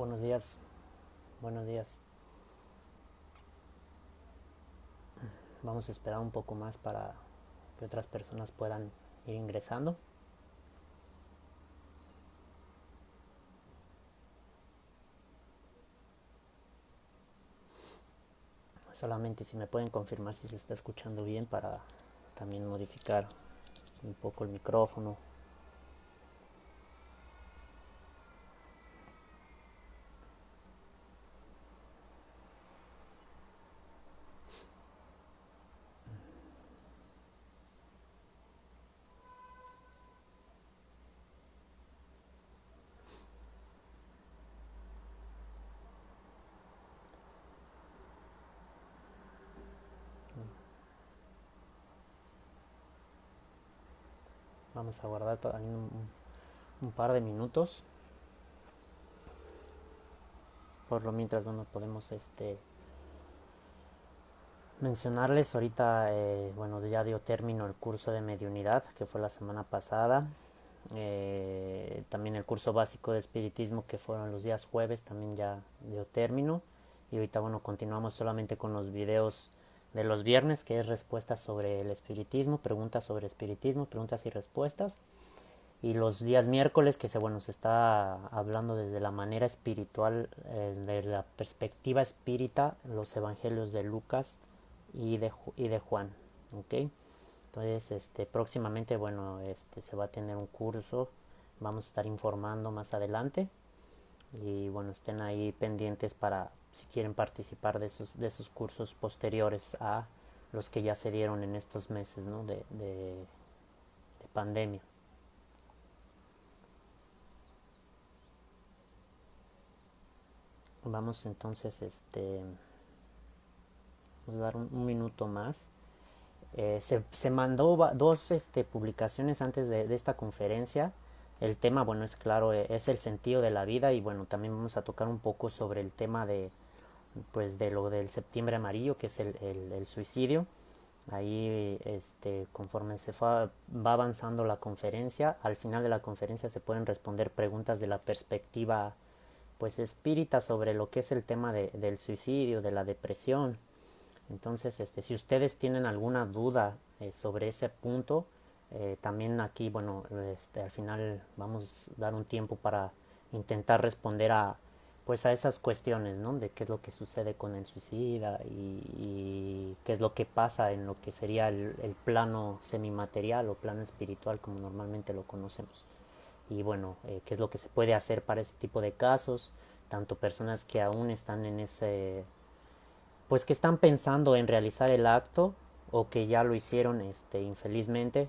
Buenos días, buenos días. Vamos a esperar un poco más para que otras personas puedan ir ingresando. Solamente si me pueden confirmar si se está escuchando bien para también modificar un poco el micrófono. Vamos a guardar todavía un par de minutos. Por lo mientras, bueno, podemos mencionarles ahorita, bueno, ya dio término el curso de mediunidad que fue la semana pasada. También el curso básico de espiritismo que fueron los días jueves también ya dio término. Y ahorita, bueno, continuamos solamente con los videos de los viernes, que es respuestas sobre el espiritismo, preguntas sobre espiritismo, preguntas y respuestas. Y los días miércoles que bueno, se está hablando desde la manera espiritual, de la perspectiva espírita, los evangelios de Lucas y de Juan. ¿Ok? Entonces, próximamente, bueno, se va a tener un curso, vamos a estar informando más adelante y bueno, estén ahí pendientes para si quieren participar de esos cursos posteriores a los que ya se dieron en estos meses, ¿no? de pandemia. Vamos entonces, vamos a dar un minuto más. Se mandó dos publicaciones antes de esta conferencia. El tema, bueno, es claro, es el sentido de la vida y bueno, también vamos a tocar un poco sobre el tema pues, de lo del septiembre amarillo, que es el suicidio. Ahí, conforme va avanzando la conferencia, al final de la conferencia se pueden responder preguntas de la perspectiva, pues, espírita sobre lo que es el tema del suicidio, de la depresión. Entonces, si ustedes tienen alguna duda sobre ese punto, también aquí, bueno, al final vamos a dar un tiempo para intentar responder pues a esas cuestiones, ¿no? De qué es lo que sucede con el suicida y qué es lo que pasa en lo que sería el plano semimaterial o plano espiritual como normalmente lo conocemos. Y bueno, qué es lo que se puede hacer para ese tipo de casos, tanto personas que aún están en pues que están pensando en realizar el acto o que ya lo hicieron infelizmente,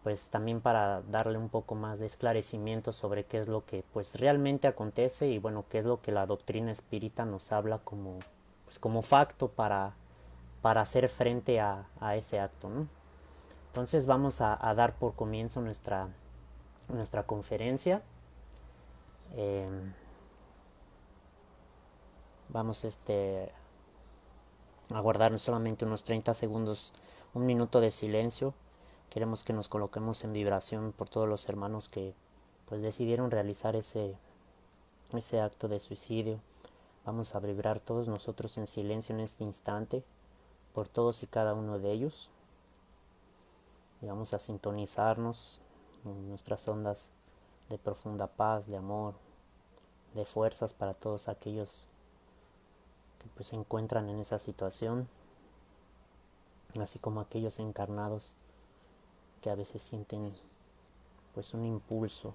pues también para darle un poco más de esclarecimiento sobre qué es lo que pues realmente acontece y bueno, qué es lo que la doctrina espírita nos habla como pues como facto para hacer frente a ese acto, ¿no? Entonces vamos a dar por comienzo nuestra conferencia. Eh, Vamos a guardar solamente unos 30 segundos, un minuto de silencio. Queremos que nos coloquemos en vibración por todos los hermanos que pues decidieron realizar ese acto de suicidio. Vamos a vibrar todos nosotros en silencio en este instante por todos y cada uno de ellos y vamos a sintonizarnos en nuestras ondas de profunda paz, de amor, de fuerzas para todos aquellos que pues se encuentran en esa situación, así como aquellos encarnados que a veces sienten pues un impulso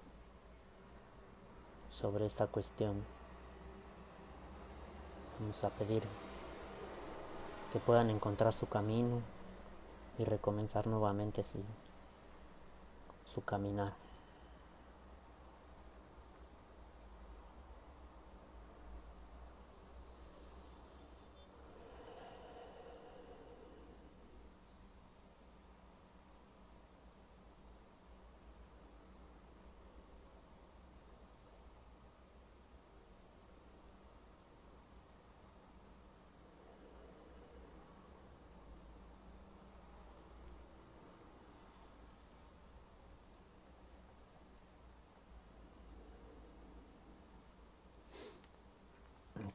sobre esta cuestión. Vamos a pedir que puedan encontrar su camino y recomenzar nuevamente su caminar.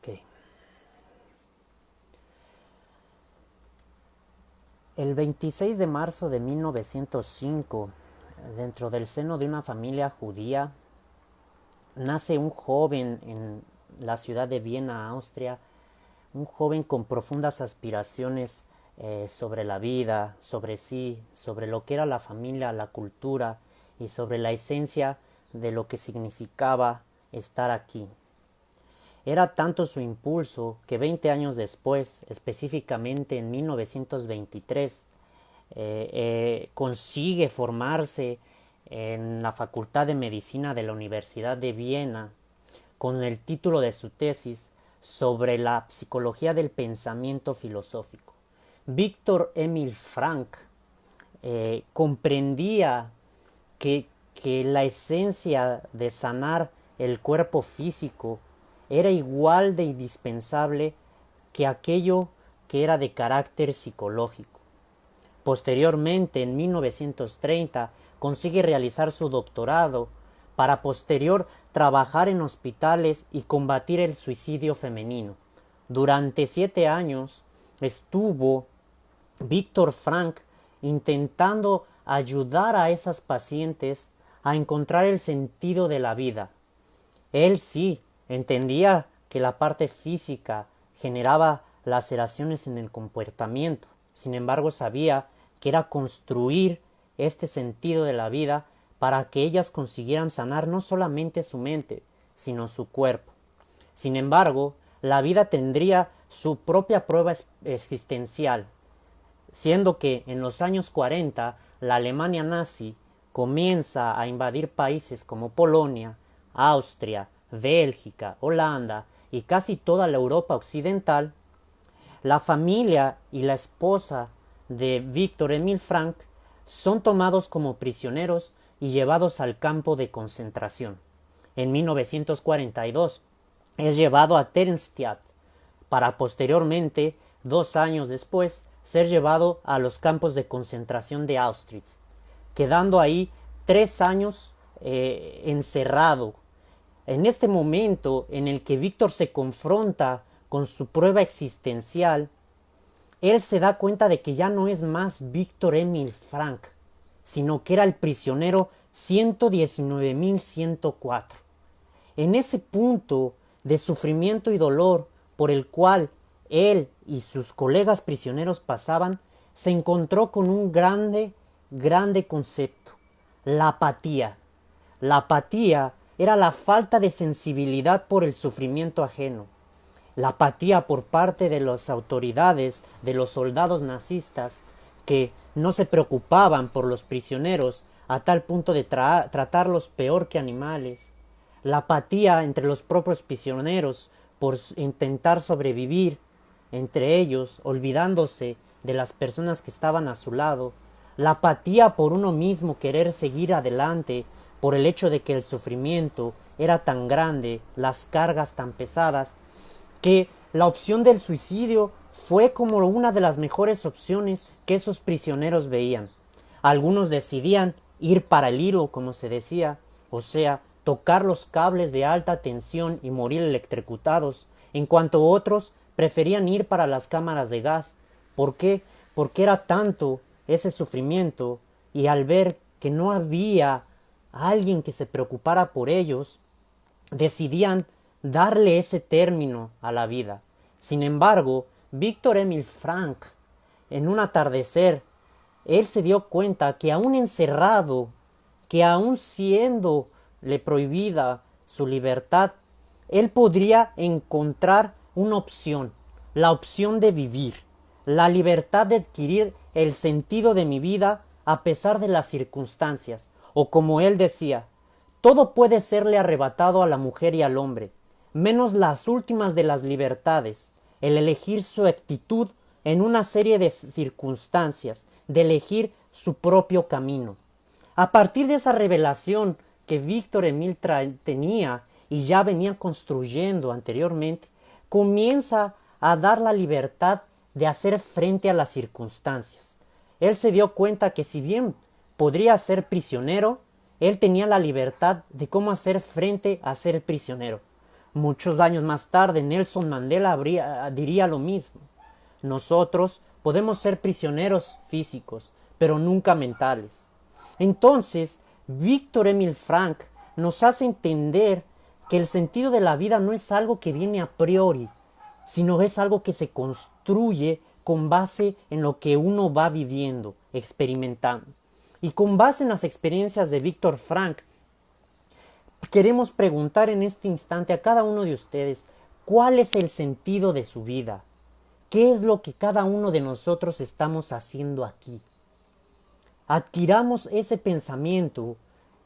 Ok. El 26 de marzo de 1905, dentro del seno de una familia judía, nace un joven en la ciudad de Viena, Austria, un joven con profundas aspiraciones sobre la vida, sobre sí, sobre lo que era la familia, la cultura y sobre la esencia de lo que significaba estar aquí. Era tanto su impulso que 20 años después, específicamente en 1923, consigue formarse en la Facultad de Medicina de la Universidad de Viena con el título de su tesis sobre la psicología del pensamiento filosófico. Viktor Emil Frankl comprendía que la esencia de sanar el cuerpo físico era igual de indispensable que aquello que era de carácter psicológico. Posteriormente, en 1930, consigue realizar su doctorado para posterior trabajar en hospitales y combatir el suicidio femenino. Durante 7 años estuvo Viktor Frankl intentando ayudar a esas pacientes a encontrar el sentido de la vida. Él sí entendía que la parte física generaba laceraciones en el comportamiento. Sin embargo, sabía que era construir este sentido de la vida para que ellas consiguieran sanar no solamente su mente, sino su cuerpo. Sin embargo, la vida tendría su propia prueba existencial, siendo que en los años 40 la Alemania nazi comienza a invadir países como Polonia, Austria, Bélgica, Holanda y casi toda la Europa occidental. La familia y la esposa de Viktor Emil Frankl son tomados como prisioneros y llevados al campo de concentración. En 1942 es llevado a Theresienstadt para posteriormente, 2 años después, ser llevado a los campos de concentración de Auschwitz, quedando ahí 3 años encerrado. En este momento en el que Víctor se confronta con su prueba existencial, él se da cuenta de que ya no es más Viktor Emil Frankl, sino que era el prisionero 119.104. En ese punto de sufrimiento y dolor por el cual él y sus colegas prisioneros pasaban, se encontró con un grande concepto: la apatía. La apatía era la falta de sensibilidad por el sufrimiento ajeno. La apatía por parte de las autoridades, de los soldados nazistas, que no se preocupaban por los prisioneros a tal punto de tratarlos peor que animales. La apatía entre los propios prisioneros por intentar sobrevivir, entre ellos olvidándose de las personas que estaban a su lado. La apatía por uno mismo querer seguir adelante por el hecho de que el sufrimiento era tan grande, las cargas tan pesadas, que la opción del suicidio fue como una de las mejores opciones que esos prisioneros veían. Algunos decidían ir para el hilo, como se decía, o sea, tocar los cables de alta tensión y morir electrocutados, en cuanto otros preferían ir para las cámaras de gas. ¿Por qué? Porque era tanto ese sufrimiento, y al ver que no había alguien que se preocupara por ellos, decidían darle ese término a la vida. Sin embargo, Viktor Emil Frankl, en un atardecer, él se dio cuenta que aún encerrado, que aún siéndole prohibida su libertad, él podría encontrar una opción, la opción de vivir, la libertad de adquirir el sentido de mi vida a pesar de las circunstancias. O como él decía, todo puede serle arrebatado a la mujer y al hombre, menos las últimas de las libertades, el elegir su actitud en una serie de circunstancias, de elegir su propio camino. A partir de esa revelación que Viktor Emil tenía y ya venía construyendo anteriormente, comienza a dar la libertad de hacer frente a las circunstancias. Él se dio cuenta que si bien podría ser prisionero, él tenía la libertad de cómo hacer frente a ser prisionero. Muchos años más tarde, Nelson Mandela diría lo mismo. Nosotros podemos ser prisioneros físicos, pero nunca mentales. Entonces, Víctor Emil Frank nos hace entender que el sentido de la vida no es algo que viene a priori, sino es algo que se construye con base en lo que uno va viviendo, experimentando. Y con base en las experiencias de Víctor Frank, queremos preguntar en este instante a cada uno de ustedes, ¿cuál es el sentido de su vida? ¿Qué es lo que cada uno de nosotros estamos haciendo aquí? Adquiramos ese pensamiento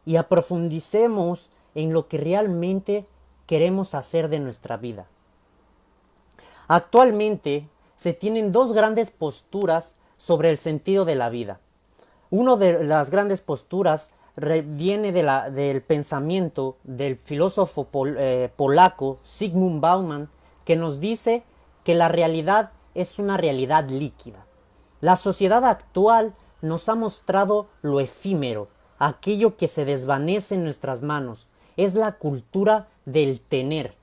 y aprofundicemos en lo que realmente queremos hacer de nuestra vida. Actualmente se tienen dos grandes posturas sobre el sentido de la vida. Una de las grandes posturas viene del pensamiento del filósofo polaco Zygmunt Bauman, que nos dice que la realidad es una realidad líquida. La sociedad actual nos ha mostrado lo efímero, aquello que se desvanece en nuestras manos. Es la cultura del tener.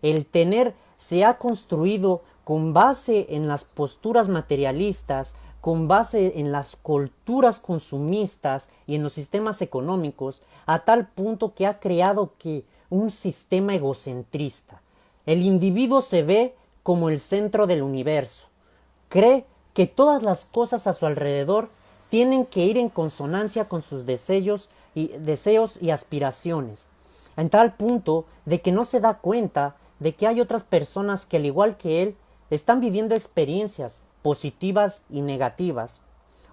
El tener se ha construido con base en las posturas materialistas, con base en las culturas consumistas y en los sistemas económicos, a tal punto que ha creado un sistema egocentrista. El individuo se ve como el centro del universo. Cree que todas las cosas a su alrededor tienen que ir en consonancia con sus deseos y aspiraciones, en tal punto de que no se da cuenta de que hay otras personas que, al igual que él, están viviendo experiencias positivas y negativas.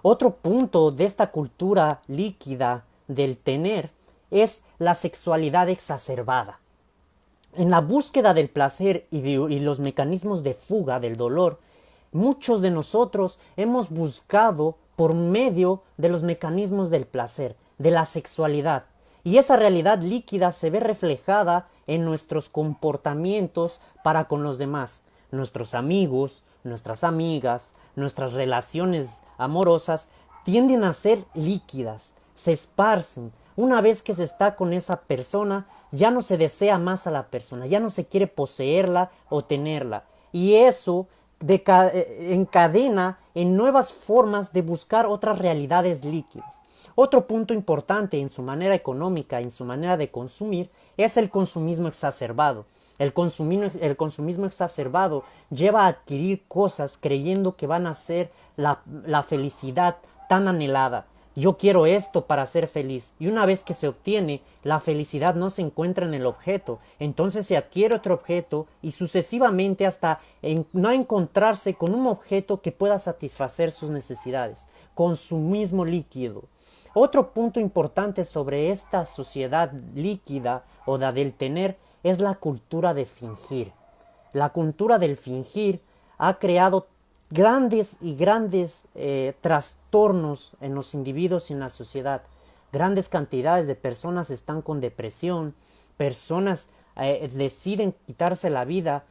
Otro punto de esta cultura líquida del tener es la sexualidad exacerbada. En la búsqueda del placer y los mecanismos de fuga del dolor, muchos de nosotros hemos buscado por medio de los mecanismos del placer, de la sexualidad. Y esa realidad líquida se ve reflejada en nuestros comportamientos para con los demás, nuestros amigos, nuestras amigas, nuestras relaciones amorosas tienden a ser líquidas, se esparcen. Una vez que se está con esa persona, ya no se desea más a la persona, ya no se quiere poseerla o tenerla. Y eso encadena en nuevas formas de buscar otras realidades líquidas. Otro punto importante en su manera económica, en su manera de consumir, es el consumismo exacerbado. El consumismo exacerbado lleva a adquirir cosas creyendo que van a ser la felicidad tan anhelada. Yo quiero esto para ser feliz. Y una vez que se obtiene, la felicidad no se encuentra en el objeto. Entonces se adquiere otro objeto y sucesivamente hasta no encontrarse con un objeto que pueda satisfacer sus necesidades. Consumismo líquido. Otro punto importante sobre esta sociedad líquida o la del tener es la cultura de fingir. La cultura del fingir ha creado grandes trastornos en los individuos y en la sociedad. Grandes cantidades de personas están con depresión, personas deciden quitarse la vida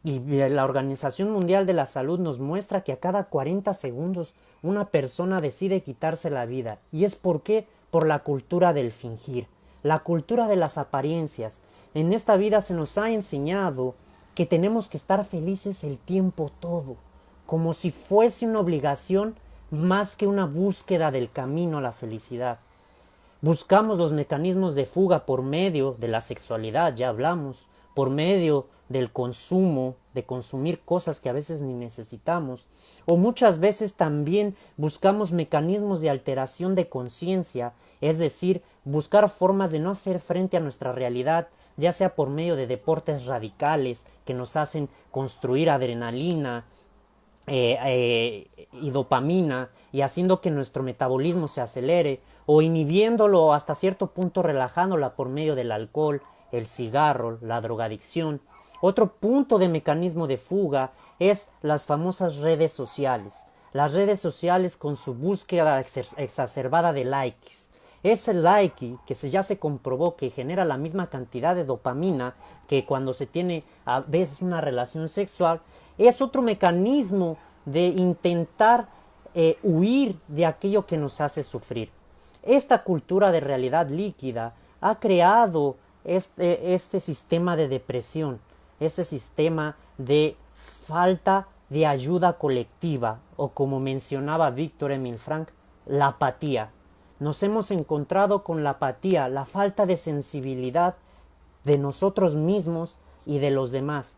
y la Organización Mundial de la Salud nos muestra que a cada 40 segundos una persona decide quitarse la vida. ¿Y es por qué? Por la cultura del fingir, la cultura de las apariencias. En esta vida se nos ha enseñado que tenemos que estar felices el tiempo todo, como si fuese una obligación más que una búsqueda del camino a la felicidad. Buscamos los mecanismos de fuga por medio de la sexualidad, ya hablamos, por medio del consumo, de consumir cosas que a veces ni necesitamos, o muchas veces también buscamos mecanismos de alteración de conciencia, es decir, buscar formas de no hacer frente a nuestra realidad, ya sea por medio de deportes radicales que nos hacen construir adrenalina y dopamina y haciendo que nuestro metabolismo se acelere, o inhibiéndolo hasta cierto punto relajándola por medio del alcohol, el cigarro, la drogadicción. Otro punto de mecanismo de fuga es las famosas redes sociales. Las redes sociales con su búsqueda exacerbada de likes. Ese like que ya se comprobó que genera la misma cantidad de dopamina que cuando se tiene a veces una relación sexual, es otro mecanismo de intentar huir de aquello que nos hace sufrir. Esta cultura de realidad líquida ha creado este sistema de depresión, este sistema de falta de ayuda colectiva, o como mencionaba Víctor Emil Frank, la apatía. Nos hemos encontrado con la apatía, la falta de sensibilidad de nosotros mismos y de los demás.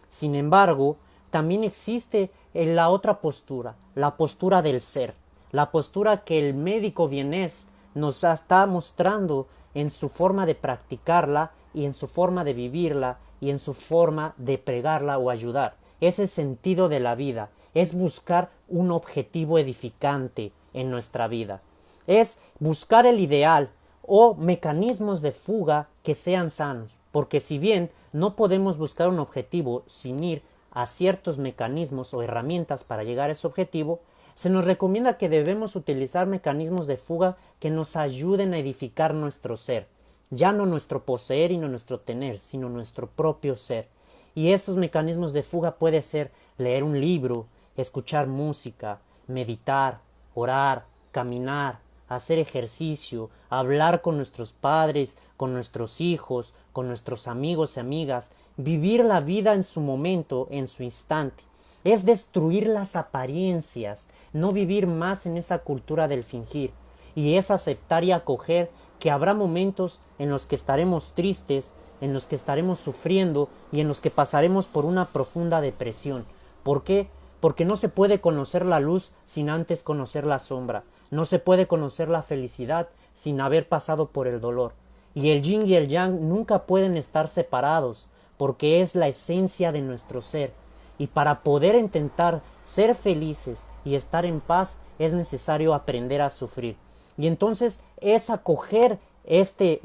Sin embargo, también existe la otra postura, la postura del ser, la postura que el médico vienés nos está mostrando en su forma de practicarla y en su forma de vivirla y en su forma de pregarla o ayudar. Ese sentido de la vida es buscar un objetivo edificante en nuestra vida. Es buscar el ideal o mecanismos de fuga que sean sanos, porque si bien no podemos buscar un objetivo sin ir a ciertos mecanismos o herramientas para llegar a ese objetivo, se nos recomienda que debemos utilizar mecanismos de fuga que nos ayuden a edificar nuestro ser, ya no nuestro poseer y no nuestro tener, sino nuestro propio ser. Y esos mecanismos de fuga puede ser leer un libro, escuchar música, meditar, orar, caminar, hacer ejercicio, hablar con nuestros padres, con nuestros hijos, con nuestros amigos y amigas, vivir la vida en su momento, en su instante. Es destruir las apariencias, no vivir más en esa cultura del fingir. Y es aceptar y acoger que habrá momentos en los que estaremos tristes, en los que estaremos sufriendo y en los que pasaremos por una profunda depresión. ¿Por qué? Porque no se puede conocer la luz sin antes conocer la sombra. No se puede conocer la felicidad sin haber pasado por el dolor. Y el yin y el yang nunca pueden estar separados, porque es la esencia de nuestro ser. Y para poder intentar ser felices y estar en paz es necesario aprender a sufrir. Y entonces es acoger este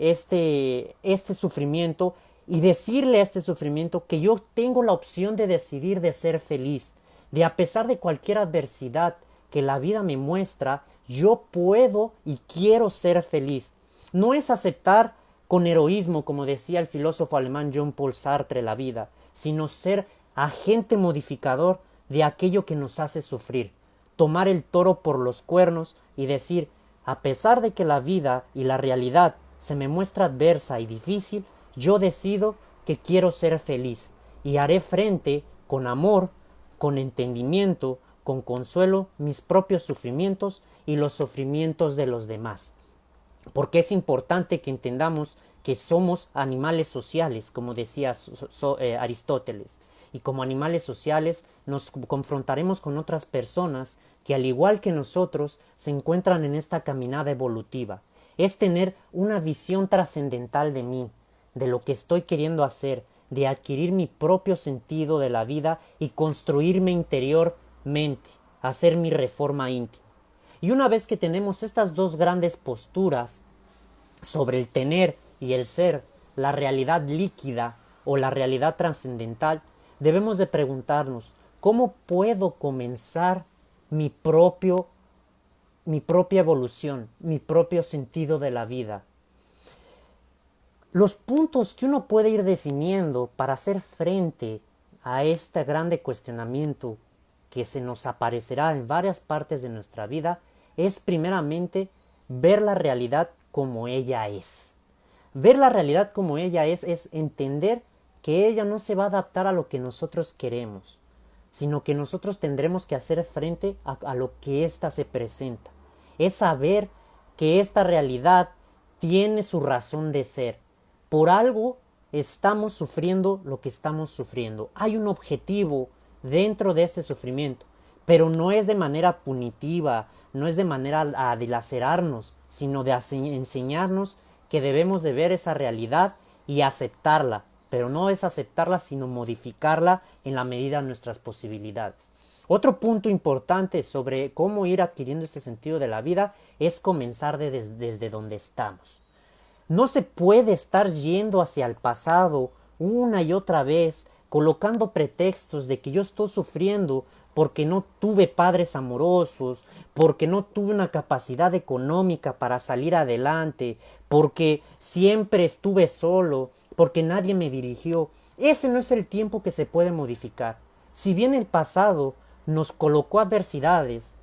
sufrimiento y decirle a este sufrimiento que yo tengo la opción de decidir de ser feliz, de a pesar de cualquier adversidad que la vida me muestra, yo puedo y quiero ser feliz. No es aceptar con heroísmo, como decía el filósofo alemán Jean-Paul Sartre, la vida, sino ser agente modificador de aquello que nos hace sufrir. Tomar el toro por los cuernos y decir, a pesar de que la vida y la realidad se me muestra adversa y difícil, yo decido que quiero ser feliz y haré frente con amor, con entendimiento, con consuelo, mis propios sufrimientos y los sufrimientos de los demás. Porque es importante que entendamos que somos animales sociales, como decía Aristóteles, y como animales sociales nos confrontaremos con otras personas que al igual que nosotros se encuentran en esta caminada evolutiva. Es tener una visión trascendental de mí, de lo que estoy queriendo hacer, de adquirir mi propio sentido de la vida y construirme interiormente, hacer mi reforma íntima. Y una vez que tenemos estas dos grandes posturas sobre el tener y el ser, la realidad líquida o la realidad trascendental, debemos de preguntarnos, ¿cómo puedo comenzar mi propia evolución, mi propio sentido de la vida? Los puntos que uno puede ir definiendo para hacer frente a este grande cuestionamiento que se nos aparecerá en varias partes de nuestra vida es primeramente ver la realidad como ella es. Ver la realidad como ella es entender que ella no se va a adaptar a lo que nosotros queremos, sino que nosotros tendremos que hacer frente a lo que ésta se presenta. Es saber que esta realidad tiene su razón de ser. Por algo estamos sufriendo lo que estamos sufriendo. Hay un objetivo dentro de este sufrimiento, pero no es de manera punitiva, no es de manera a dilacerarnos, sino de enseñarnos que debemos de ver esa realidad y aceptarla, pero no es aceptarla sino modificarla en la medida de nuestras posibilidades. Otro punto importante sobre cómo ir adquiriendo ese sentido de la vida es comenzar desde donde estamos. No se puede estar yendo hacia el pasado una y otra vez, colocando pretextos de que yo estoy sufriendo porque no tuve padres amorosos, porque no tuve una capacidad económica para salir adelante, porque siempre estuve solo, porque nadie me dirigió. Ese no es el tiempo que se puede modificar. Si bien el pasado nos colocó adversidades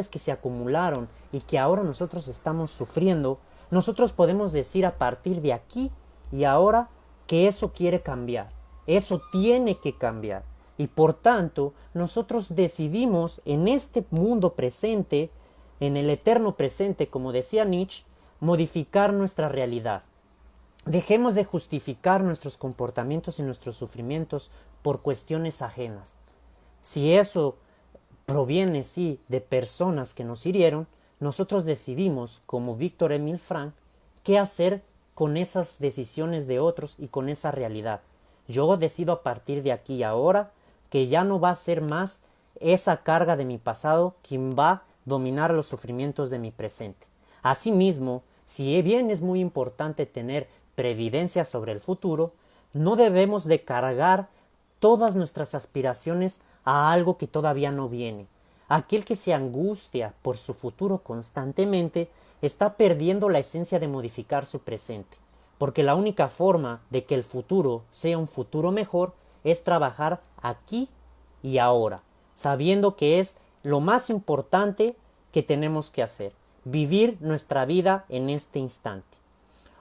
que se acumularon y que ahora nosotros estamos sufriendo, nosotros podemos decir a partir de aquí y ahora que eso quiere cambiar. Eso tiene que cambiar. Y por tanto, nosotros decidimos en este mundo presente, en el eterno presente, como decía Nietzsche, modificar nuestra realidad. Dejemos de justificar nuestros comportamientos y nuestros sufrimientos por cuestiones ajenas. Si eso proviene, sí, de personas que nos hirieron, nosotros decidimos, como Víctor Emil Frank, qué hacer con esas decisiones de otros y con esa realidad. Yo decido a partir de aquí y ahora que ya no va a ser más esa carga de mi pasado quien va a dominar los sufrimientos de mi presente. Asimismo, si bien es muy importante tener previdencia sobre el futuro, no debemos de cargar todas nuestras aspiraciones a algo que todavía no viene. Aquel que se angustia por su futuro constantemente está perdiendo la esencia de modificar su presente, porque la única forma de que el futuro sea un futuro mejor es trabajar aquí y ahora, sabiendo que es lo más importante que tenemos que hacer, vivir nuestra vida en este instante.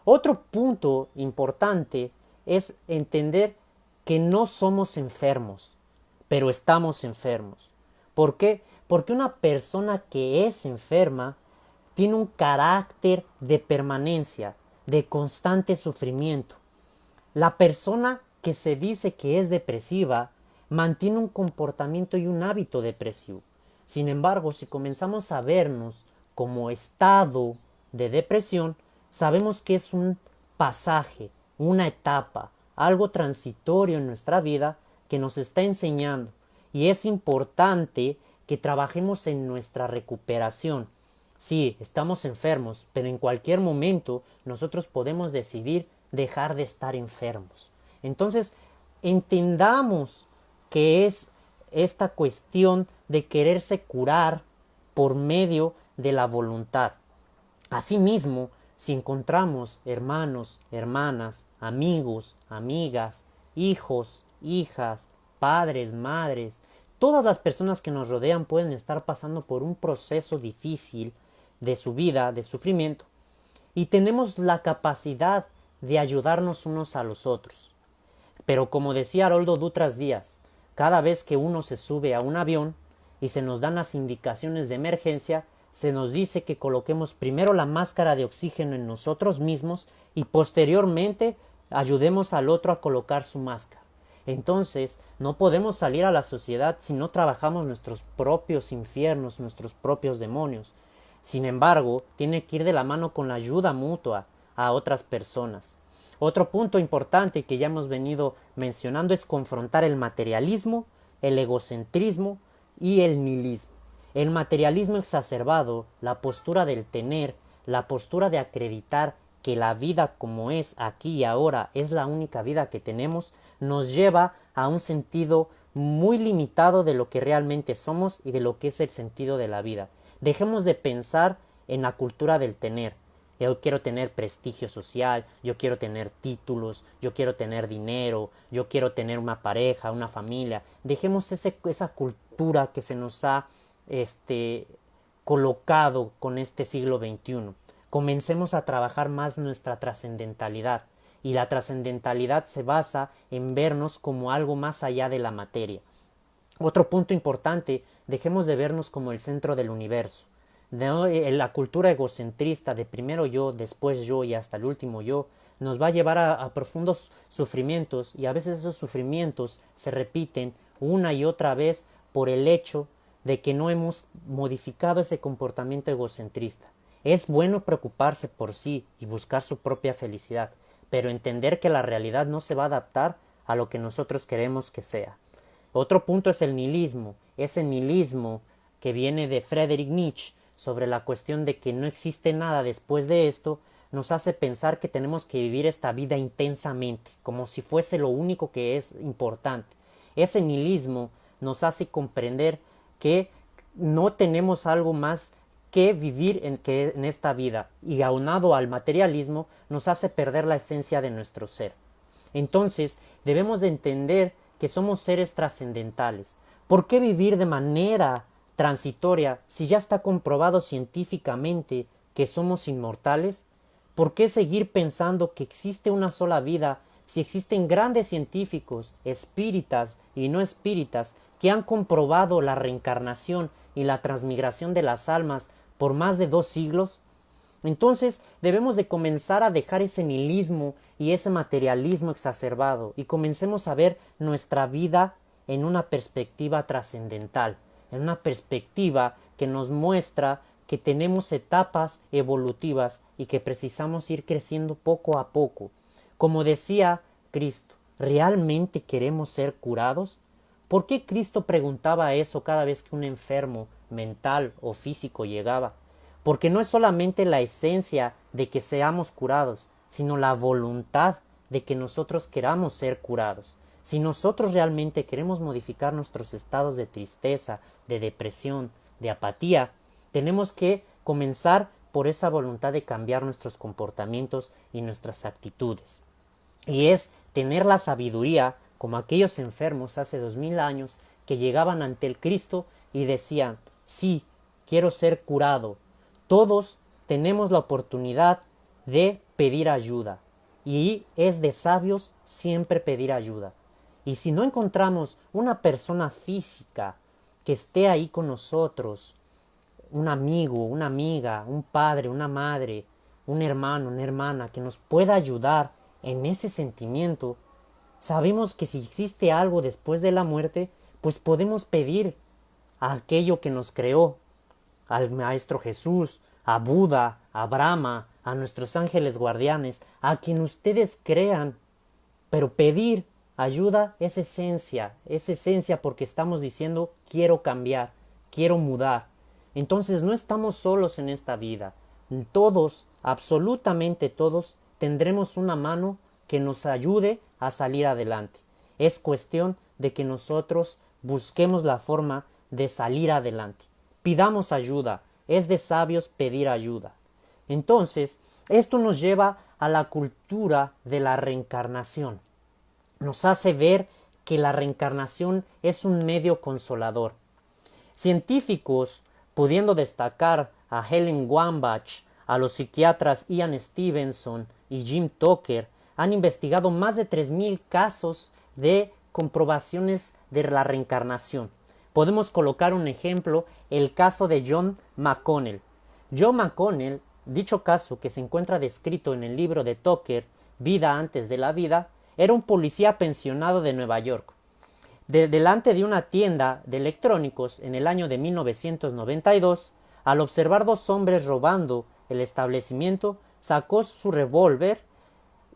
Otro punto importante es entender que no somos enfermos, pero estamos enfermos. ¿Por qué? Porque una persona que es enferma tiene un carácter de permanencia, de constante sufrimiento. La persona que se dice que es depresiva mantiene un comportamiento y un hábito depresivo. Sin embargo, si comenzamos a vernos como estado de depresión, sabemos que es un pasaje, una etapa, algo transitorio en nuestra vida que nos está enseñando, y es importante que trabajemos en nuestra recuperación. Sí, estamos enfermos, pero en cualquier momento nosotros podemos decidir dejar de estar enfermos. Entonces, entendamos que es esta cuestión de quererse curar por medio de la voluntad. Asimismo, si encontramos hermanos, hermanas, amigos, amigas, hijos, hijas, padres, madres, todas las personas que nos rodean pueden estar pasando por un proceso difícil de su vida, de sufrimiento, y tenemos la capacidad de ayudarnos unos a los otros. Pero como decía Haroldo Dutra Díaz, cada vez que uno se sube a un avión y se nos dan las indicaciones de emergencia, se nos dice que coloquemos primero la máscara de oxígeno en nosotros mismos y posteriormente ayudemos al otro a colocar su máscara. Entonces, no podemos salir a la sociedad si no trabajamos nuestros propios infiernos, nuestros propios demonios. Sin embargo, tiene que ir de la mano con la ayuda mutua a otras personas. Otro punto importante que ya hemos venido mencionando es confrontar el materialismo, el egocentrismo y el nihilismo. El materialismo exacerbado, la postura del tener, la postura de acreditar que la vida como es aquí y ahora es la única vida que tenemos, nos lleva a un sentido muy limitado de lo que realmente somos y de lo que es el sentido de la vida. Dejemos de pensar en la cultura del tener. Yo quiero tener prestigio social, yo quiero tener títulos, yo quiero tener dinero, yo quiero tener una pareja, una familia. Dejemos esa cultura que se nos ha colocado con este siglo XXI. Comencemos a trabajar más nuestra trascendentalidad, y la trascendentalidad se basa en vernos como algo más allá de la materia. Otro punto importante, dejemos de vernos como el centro del universo. La cultura egocentrista de primero yo, después yo y hasta el último yo nos va a llevar a profundos sufrimientos, y a veces esos sufrimientos se repiten una y otra vez por el hecho de que no hemos modificado ese comportamiento egocentrista. Es bueno preocuparse por sí y buscar su propia felicidad, pero entender que la realidad no se va a adaptar a lo que nosotros queremos que sea. Otro punto es el nihilismo, ese nihilismo que viene de Friedrich Nietzsche sobre la cuestión de que no existe nada después de esto, nos hace pensar que tenemos que vivir esta vida intensamente, como si fuese lo único que es importante. Ese nihilismo nos hace comprender que no tenemos algo más que vivir en esta vida, y aunado al materialismo nos hace perder la esencia de nuestro ser. Entonces debemos de entender que somos seres trascendentales. ¿Por qué vivir de manera transitoria si ya está comprobado científicamente que somos inmortales? ¿Por qué seguir pensando que existe una sola vida si existen grandes científicos, espíritas y no espíritas, que han comprobado la reencarnación y la transmigración de las almas por más de 2 siglos? Entonces debemos de comenzar a dejar ese nihilismo y ese materialismo exacerbado y comencemos a ver nuestra vida en una perspectiva trascendental, en una perspectiva que nos muestra que tenemos etapas evolutivas y que precisamos ir creciendo poco a poco. Como decía Cristo, ¿realmente queremos ser curados? ¿Por qué Cristo preguntaba eso cada vez que un enfermo mental o físico llegaba? Porque no es solamente la esencia de que seamos curados, sino la voluntad de que nosotros queramos ser curados. Si nosotros realmente queremos modificar nuestros estados de tristeza, de depresión, de apatía, tenemos que comenzar por esa voluntad de cambiar nuestros comportamientos y nuestras actitudes. Y es tener la sabiduría, como aquellos enfermos hace 2000 años que llegaban ante el Cristo y decían, sí, quiero ser curado. Todos tenemos la oportunidad de pedir ayuda y es de sabios siempre pedir ayuda. Y si no encontramos una persona física que esté ahí con nosotros, un amigo, una amiga, un padre, una madre, un hermano, una hermana que nos pueda ayudar en ese sentimiento, sabemos que si existe algo después de la muerte, pues podemos pedir a aquello que nos creó, al Maestro Jesús, a Buda, a Brahma, a nuestros ángeles guardianes, a quien ustedes crean. Pero pedir ayuda es esencia porque estamos diciendo quiero cambiar, quiero mudar. Entonces no estamos solos en esta vida. Todos, absolutamente todos, tendremos una mano que nos ayude a salir adelante. Es cuestión de que nosotros busquemos la forma de salir adelante. Pidamos ayuda. Es de sabios pedir ayuda. Entonces, esto nos lleva a la cultura de la reencarnación. Nos hace ver que la reencarnación es un medio consolador. Científicos, pudiendo destacar a Helen Wambach, a los psiquiatras Ian Stevenson y Jim Tucker, han investigado más de 3000 casos de comprobaciones de la reencarnación. Podemos colocar un ejemplo, el caso de John McConnell. John McConnell, dicho caso que se encuentra descrito en el libro de Tucker, Vida antes de la vida, era un policía pensionado de Nueva York. Delante de una tienda de electrónicos en el año de 1992, al observar 2 hombres robando el establecimiento, sacó su revólver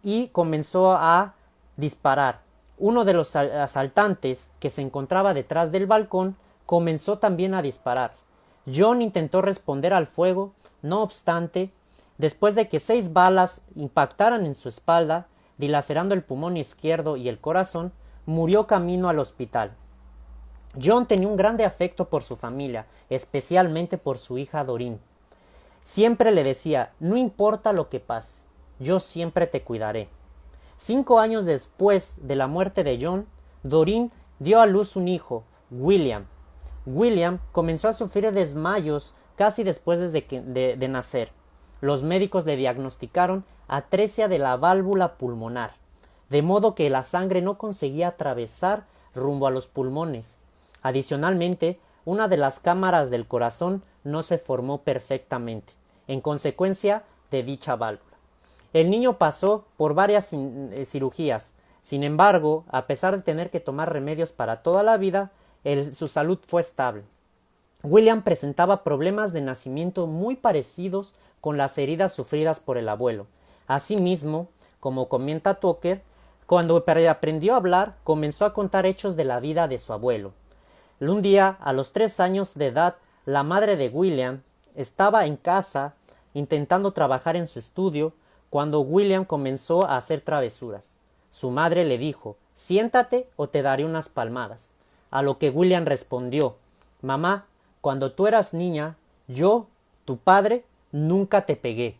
y comenzó a disparar. Uno de los asaltantes que se encontraba detrás del balcón comenzó también a disparar. John intentó responder al fuego, no obstante, después de que 6 balas impactaran en su espalda, dilacerando el pulmón izquierdo y el corazón, murió camino al hospital. John tenía un grande afecto por su familia, especialmente por su hija Doreen. Siempre le decía, no importa lo que pase, yo siempre te cuidaré. 5 años después de la muerte de John, Doreen dio a luz un hijo, William. William comenzó a sufrir desmayos casi después de nacer. Los médicos le diagnosticaron atresia de la válvula pulmonar, de modo que la sangre no conseguía atravesar rumbo a los pulmones. Adicionalmente, una de las cámaras del corazón no se formó perfectamente, en consecuencia de dicha válvula. El niño pasó por varias cirugías. Sin embargo, a pesar de tener que tomar remedios para toda la vida, su salud fue estable. William presentaba problemas de nacimiento muy parecidos con las heridas sufridas por el abuelo. Asimismo, como comenta Tucker, cuando aprendió a hablar, comenzó a contar hechos de la vida de su abuelo. Un día, a los 3 años de edad, la madre de William estaba en casa intentando trabajar en su estudio cuando William comenzó a hacer travesuras. Su madre le dijo, siéntate o te daré unas palmadas. A lo que William respondió, mamá, cuando tú eras niña, yo, tu padre, nunca te pegué.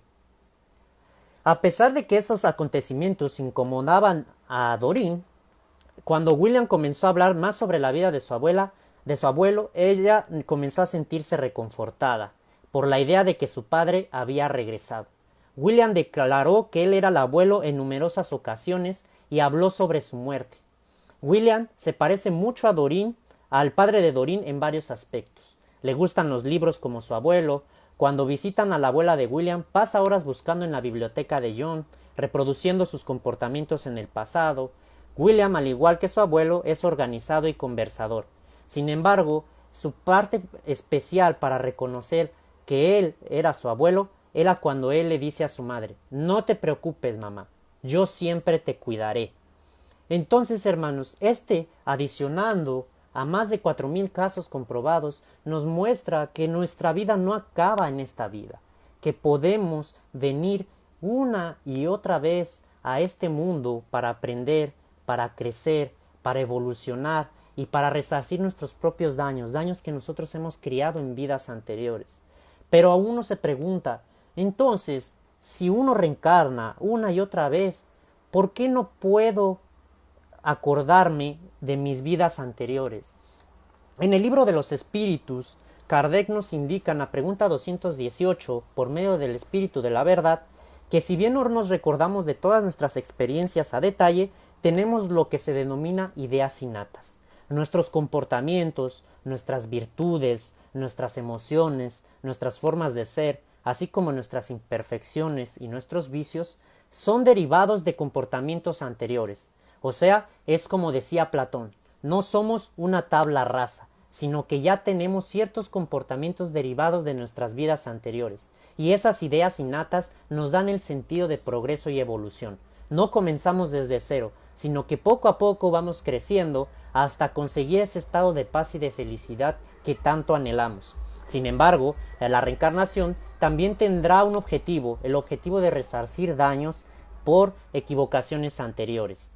A pesar de que esos acontecimientos incomodaban a Doreen, cuando William comenzó a hablar más sobre la vida de su abuelo, ella comenzó a sentirse reconfortada por la idea de que su padre había regresado. William declaró que él era el abuelo en numerosas ocasiones y habló sobre su muerte. William se parece mucho a Doreen, al padre de Doreen en varios aspectos. Le gustan los libros como su abuelo. Cuando visitan a la abuela de William, pasa horas buscando en la biblioteca de John, reproduciendo sus comportamientos en el pasado. William, al igual que su abuelo, es organizado y conversador. Sin embargo, su parte especial para reconocer que él era su abuelo era cuando él le dice a su madre: «No te preocupes, mamá, yo siempre te cuidaré». Entonces, hermanos, adicionando a más de 4000 casos comprobados, nos muestra que nuestra vida no acaba en esta vida, que podemos venir una y otra vez a este mundo para aprender, para crecer, para evolucionar y para resarcir nuestros propios daños, daños que nosotros hemos criado en vidas anteriores. Pero a uno se pregunta, entonces, si uno reencarna una y otra vez, ¿por qué no puedo acordarme de mis vidas anteriores? En el libro de los espíritus, Kardec nos indica en la pregunta 218, por medio del espíritu de la verdad, que si bien no nos recordamos de todas nuestras experiencias a detalle, tenemos lo que se denomina ideas innatas. Nuestros comportamientos, nuestras virtudes, nuestras emociones, nuestras formas de ser, así como nuestras imperfecciones y nuestros vicios, son derivados de comportamientos anteriores. O sea, es como decía Platón, no somos una tabla rasa, sino que ya tenemos ciertos comportamientos derivados de nuestras vidas anteriores, y esas ideas innatas nos dan el sentido de progreso y evolución. No comenzamos desde cero, sino que poco a poco vamos creciendo hasta conseguir ese estado de paz y de felicidad que tanto anhelamos. Sin embargo, la reencarnación también tendrá un objetivo, el objetivo de resarcir daños por equivocaciones anteriores.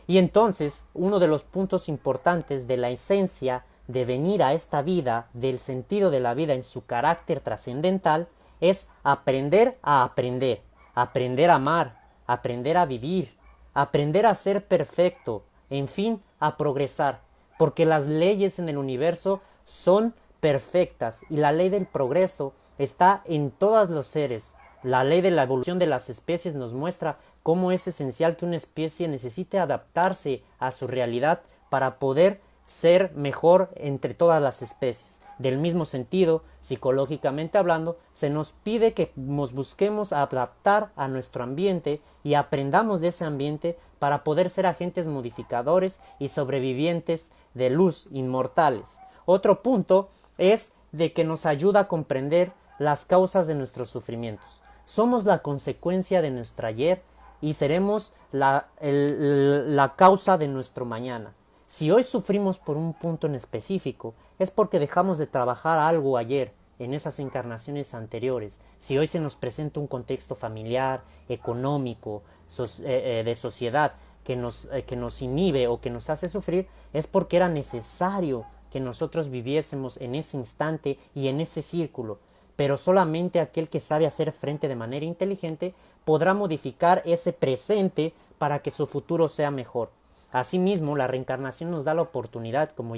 Y entonces, uno de los puntos importantes de la esencia de venir a esta vida, del sentido de la vida en su carácter trascendental, es aprender a aprender, aprender a amar, aprender a vivir, aprender a ser perfecto, en fin, a progresar, porque las leyes en el universo son perfectas y la ley del progreso está en todos los seres. La ley de la evolución de las especies nos muestra cómo es esencial que una especie necesite adaptarse a su realidad para poder ser mejor entre todas las especies. Del mismo sentido, psicológicamente hablando, se nos pide que nos busquemos adaptar a nuestro ambiente y aprendamos de ese ambiente para poder ser agentes modificadores y sobrevivientes de luz, inmortales. Otro punto es de que nos ayuda a comprender las causas de nuestros sufrimientos. Somos la consecuencia de nuestro ayer y seremos la causa de nuestro mañana. Si hoy sufrimos por un punto en específico, es porque dejamos de trabajar algo ayer, en esas encarnaciones anteriores. Si hoy se nos presenta un contexto familiar, económico, de sociedad que nos inhibe o que nos hace sufrir, es porque era necesario que nosotros viviésemos en ese instante y en ese círculo. Pero solamente aquel que sabe hacer frente de manera inteligente podrá modificar ese presente para que su futuro sea mejor. Asimismo, la reencarnación nos da la oportunidad, como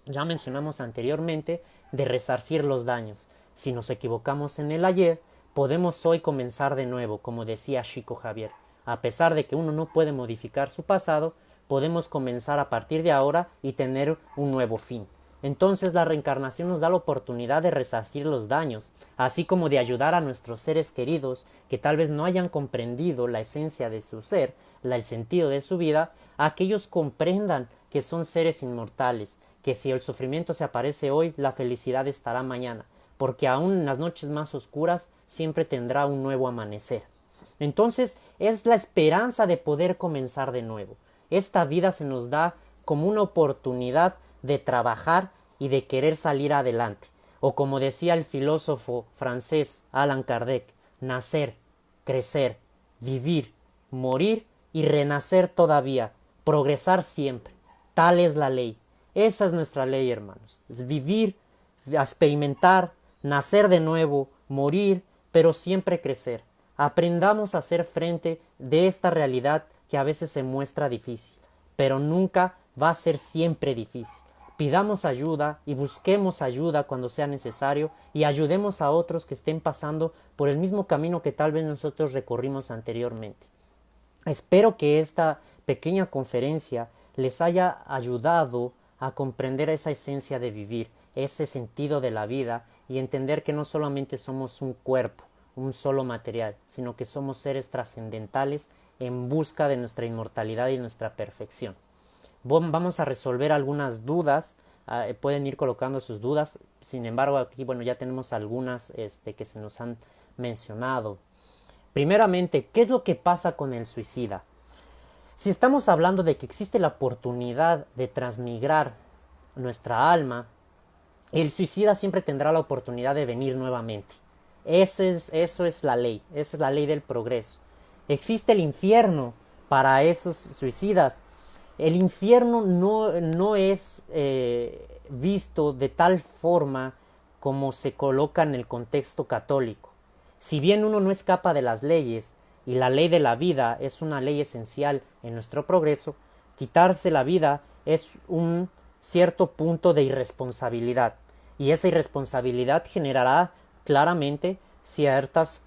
ya mencionamos anteriormente, de resarcir los daños. Si nos equivocamos en el ayer, podemos hoy comenzar de nuevo, como decía Chico Javier. A pesar de que uno no puede modificar su pasado, podemos comenzar a partir de ahora y tener un nuevo fin. Entonces la reencarnación nos da la oportunidad de resarcir los daños, así como de ayudar a nuestros seres queridos que tal vez no hayan comprendido la esencia de su ser, el sentido de su vida, a que ellos comprendan que son seres inmortales, que si el sufrimiento se aparece hoy, la felicidad estará mañana, porque aún en las noches más oscuras siempre tendrá un nuevo amanecer. Entonces es la esperanza de poder comenzar de nuevo. Esta vida se nos da como una oportunidad de trabajar y de querer salir adelante. O como decía el filósofo francés Allan Kardec, nacer, crecer, vivir, morir y renacer todavía, progresar siempre. Tal es la ley. Esa es nuestra ley, hermanos. Es vivir, experimentar, nacer de nuevo, morir, pero siempre crecer. Aprendamos a hacer frente de esta realidad que a veces se muestra difícil, pero nunca va a ser siempre difícil, pidamos ayuda y busquemos ayuda cuando sea necesario y ayudemos a otros que estén pasando por el mismo camino que tal vez nosotros recorrimos anteriormente. Espero que esta pequeña conferencia les haya ayudado a comprender esa esencia de vivir, ese sentido de la vida y entender que no solamente somos un cuerpo, un solo material, sino que somos seres trascendentales en busca de nuestra inmortalidad y nuestra perfección. Vamos a resolver algunas dudas, pueden ir colocando sus dudas, sin embargo aquí ya tenemos algunas que se nos han mencionado. Primeramente, ¿qué es lo que pasa con el suicida? Si estamos hablando de que existe la oportunidad de transmigrar nuestra alma, el suicida siempre tendrá la oportunidad de venir nuevamente. Eso es la ley, esa es la ley del progreso. Existe el infierno para esos suicidas. El infierno no es visto de tal forma como se coloca en el contexto católico. Si bien uno no escapa de las leyes, y la ley de la vida es una ley esencial en nuestro progreso, quitarse la vida es un cierto punto de irresponsabilidad. Y esa irresponsabilidad generará claramente ciertas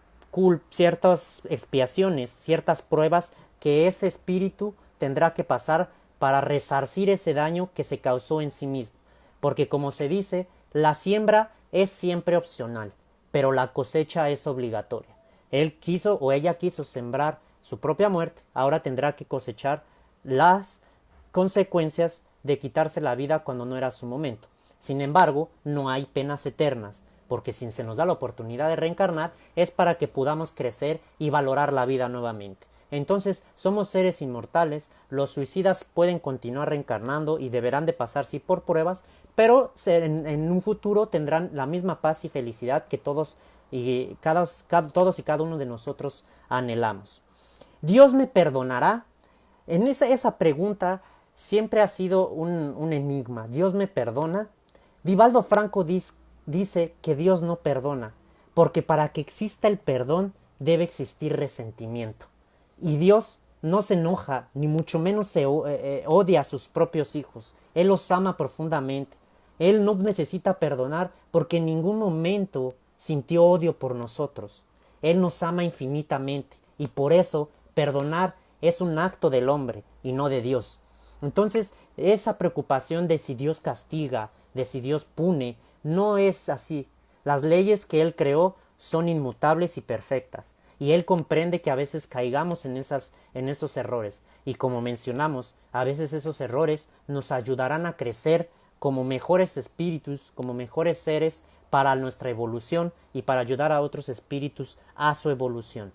expiaciones, ciertas pruebas que ese espíritu tendrá que pasar para resarcir ese daño que se causó en sí mismo. Porque como se dice, la siembra es siempre opcional, pero la cosecha es obligatoria. Él quiso o ella quiso sembrar su propia muerte, ahora tendrá que cosechar las consecuencias de quitarse la vida cuando no era su momento. Sin embargo, no hay penas eternas, porque si se nos da la oportunidad de reencarnar es para que podamos crecer y valorar la vida nuevamente. Entonces, somos seres inmortales, los suicidas pueden continuar reencarnando y deberán de pasar sí por pruebas, pero en un futuro tendrán la misma paz y felicidad que todos y cada uno de nosotros anhelamos. ¿Dios me perdonará? En esa pregunta siempre ha sido un enigma. ¿Dios me perdona? Vivaldo Franco dice que Dios no perdona, porque para que exista el perdón debe existir resentimiento. Y Dios no se enoja, ni mucho menos odia a sus propios hijos. Él los ama profundamente. Él no necesita perdonar porque en ningún momento sintió odio por nosotros. Él nos ama infinitamente y por eso perdonar es un acto del hombre y no de Dios. Entonces, esa preocupación de si Dios castiga, de si Dios pune, no es así. Las leyes que Él creó son inmutables y perfectas. Y Él comprende que a veces caigamos en esos errores. Y como mencionamos, a veces esos errores nos ayudarán a crecer como mejores espíritus, como mejores seres para nuestra evolución y para ayudar a otros espíritus a su evolución.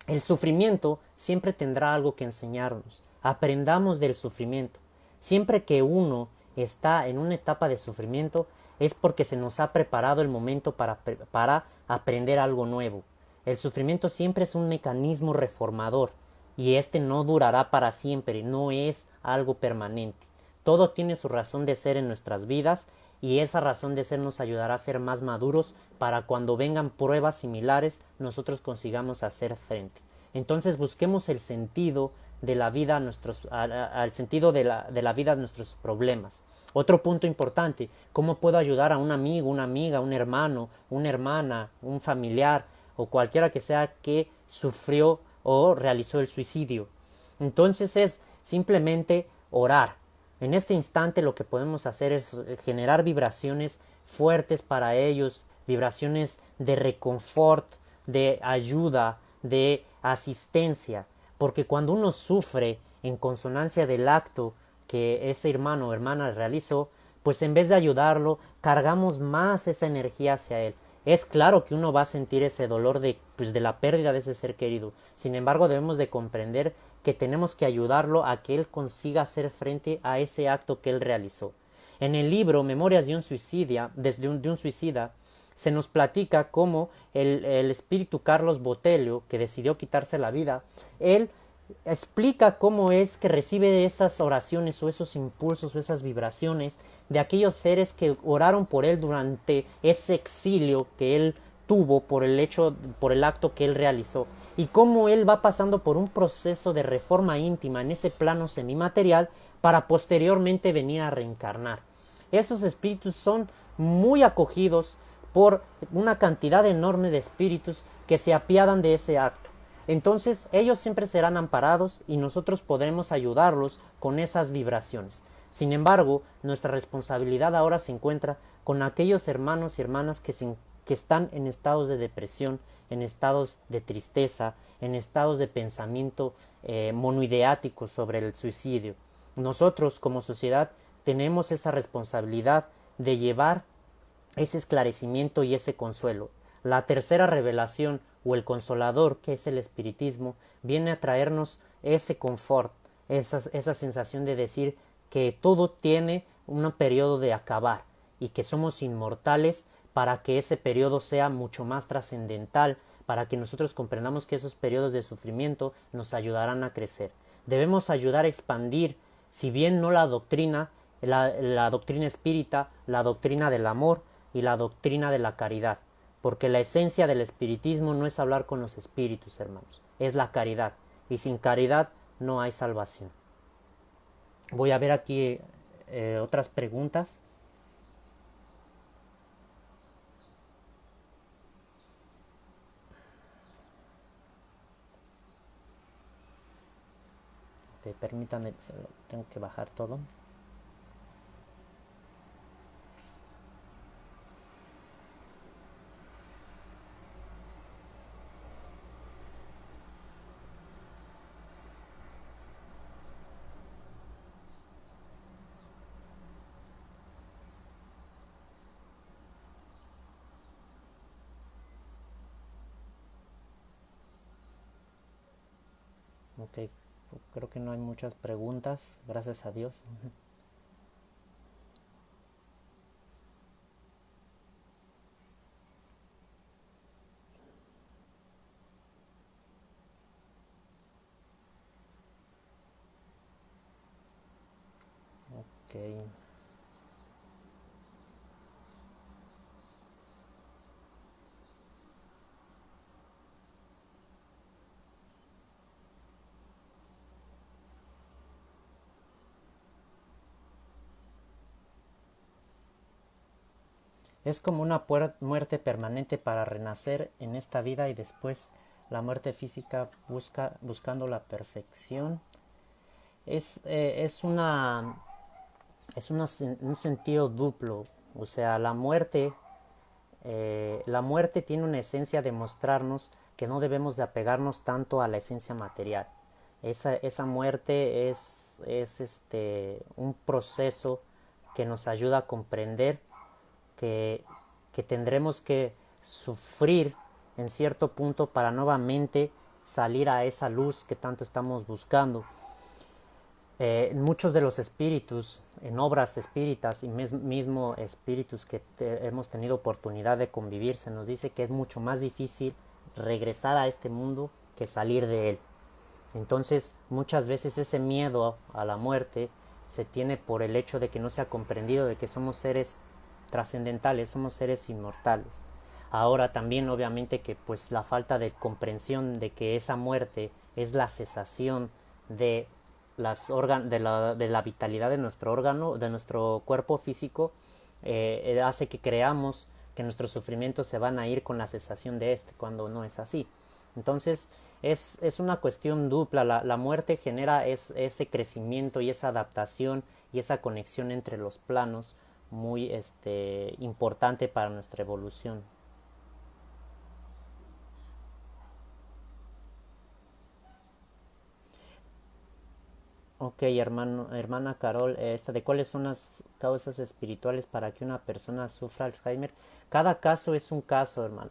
El sufrimiento siempre tendrá algo que enseñarnos. Aprendamos del sufrimiento. Siempre que uno está en una etapa de sufrimiento es porque se nos ha preparado el momento para aprender algo nuevo. El sufrimiento siempre es un mecanismo reformador y este no durará para siempre, no es algo permanente. Todo tiene su razón de ser en nuestras vidas y esa razón de ser nos ayudará a ser más maduros para cuando vengan pruebas similares nosotros consigamos hacer frente. Entonces busquemos el sentido de la vida al sentido de la vida a nuestros problemas. Otro punto importante, ¿cómo puedo ayudar a un amigo, una amiga, un hermano, una hermana, un familiar o cualquiera que sea que sufrió o realizó el suicidio? Entonces es simplemente orar. En este instante lo que podemos hacer es generar vibraciones fuertes para ellos, vibraciones de reconfort, de ayuda, de asistencia, porque cuando uno sufre en consonancia del acto que ese hermano o hermana realizó, pues en vez de ayudarlo, cargamos más esa energía hacia él. Es claro que uno va a sentir ese dolor de la pérdida de ese ser querido. Sin embargo, debemos de comprender que tenemos que ayudarlo a que él consiga hacer frente a ese acto que él realizó. En el libro Memorias de un suicida, se nos platica cómo el espíritu Carlos Botelho, que decidió quitarse la vida, él explica cómo es que recibe esas oraciones o esos impulsos o esas vibraciones de aquellos seres que oraron por él durante ese exilio que él tuvo por el acto que él realizó, y cómo él va pasando por un proceso de reforma íntima en ese plano semimaterial para posteriormente venir a reencarnar. esos espíritus son muy acogidos por una cantidad enorme de espíritus que se apiadan de ese acto. Entonces ellos siempre serán amparados y nosotros podremos ayudarlos con esas vibraciones. Sin embargo, nuestra responsabilidad ahora se encuentra con aquellos hermanos y hermanas que están en estados de depresión, en estados de tristeza, en estados de pensamiento monoideático sobre el suicidio. Nosotros como sociedad tenemos esa responsabilidad de llevar ese esclarecimiento y ese consuelo. La tercera revelación o el consolador, que es el espiritismo, viene a traernos ese confort, esa sensación de decir que todo tiene un periodo de acabar y que somos inmortales para que ese periodo sea mucho más trascendental, para que nosotros comprendamos que esos periodos de sufrimiento nos ayudarán a crecer. Debemos ayudar a expandir, si bien no la doctrina, la doctrina espírita, la doctrina del amor y la doctrina de la caridad, porque la esencia del espiritismo no es hablar con los espíritus, hermanos, es la caridad, y sin caridad no hay salvación. Voy a ver aquí otras preguntas. Permítanme, tengo que bajar todo. Ok, creo que no hay muchas preguntas, gracias a Dios. Ok. Es como una muerte permanente para renacer en esta vida y después la muerte física buscando la perfección. Es un sentido duplo. O sea, la muerte tiene una esencia de mostrarnos que no debemos de apegarnos tanto a la esencia material. Esa muerte es un proceso que nos ayuda a comprender que, que tendremos que sufrir en cierto punto para nuevamente salir a esa luz que tanto estamos buscando. Muchos de los espíritus en obras espíritas y mismo espíritus que hemos tenido oportunidad de convivir, se nos dice que es mucho más difícil regresar a este mundo que salir de él. Entonces muchas veces ese miedo a la muerte se tiene por el hecho de que no se ha comprendido de que somos seres trascendentales, somos seres inmortales. Ahora también obviamente que pues la falta de comprensión de que esa muerte es la cesación de de la vitalidad de nuestro órgano, de nuestro cuerpo físico, hace que creamos que nuestros sufrimientos se van a ir con la cesación de este, cuando no es así. Entonces es una cuestión dupla. La muerte genera ese crecimiento y esa adaptación y esa conexión entre los planos muy importante para nuestra evolución. Ok, hermana Carol, de cuáles son las causas espirituales para que una persona sufra Alzheimer. Cada caso es un caso, hermano.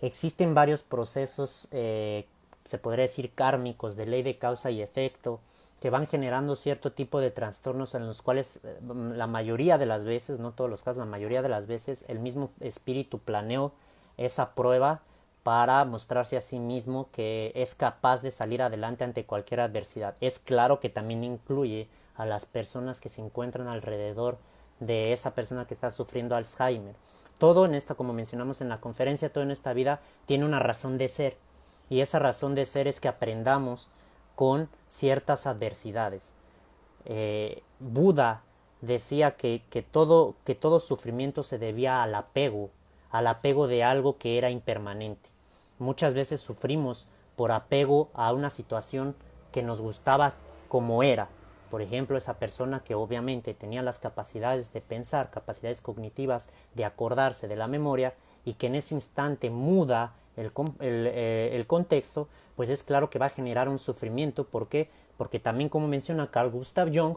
Existen varios procesos, se podría decir kármicos, de ley de causa y efecto, que van generando cierto tipo de trastornos en los cuales la mayoría de las veces, no todos los casos, la mayoría de las veces el mismo espíritu planeó esa prueba para mostrarse a sí mismo que es capaz de salir adelante ante cualquier adversidad. Es claro que también incluye a las personas que se encuentran alrededor de esa persona que está sufriendo Alzheimer. Todo en esta, como mencionamos en la conferencia, todo en esta vida tiene una razón de ser. Y esa razón de ser es que aprendamos con ciertas adversidades. Buda decía que todo sufrimiento se debía al apego de algo que era impermanente. Muchas veces sufrimos por apego a una situación que nos gustaba como era. Por ejemplo, esa persona que obviamente tenía las capacidades de pensar, capacidades cognitivas, de acordarse de la memoria, y que en ese instante muda el contexto, pues es claro que va a generar un sufrimiento. ¿Por qué? Porque también, como menciona Carl Gustav Jung,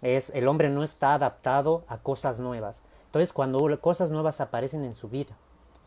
el hombre no está adaptado a cosas nuevas. Entonces, cuando cosas nuevas aparecen en su vida,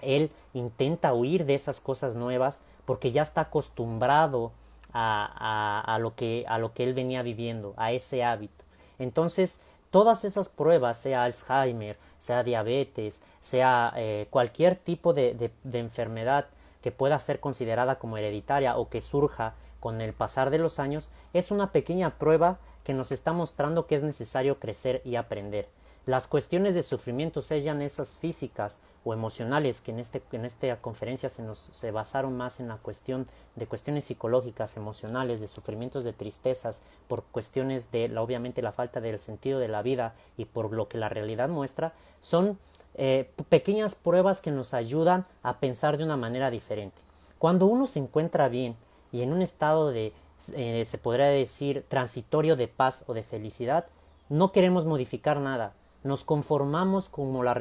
él intenta huir de esas cosas nuevas porque ya está acostumbrado a lo que él venía viviendo, a ese hábito. Entonces, todas esas pruebas, sea Alzheimer, sea diabetes, sea cualquier tipo de enfermedad que pueda ser considerada como hereditaria o que surja con el pasar de los años, es una pequeña prueba que nos está mostrando que es necesario crecer y aprender. Las cuestiones de sufrimiento, sean esas físicas o emocionales, que en esta conferencia se basaron más en la cuestión de cuestiones psicológicas, emocionales, de sufrimientos, de tristezas, por cuestiones de, obviamente, la falta del sentido de la vida y por lo que la realidad muestra, son pequeñas pruebas que nos ayudan a pensar de una manera diferente. Cuando uno se encuentra bien y en un estado de, se podría decir, transitorio de paz o de felicidad, no queremos modificar nada. Nos conformamos con la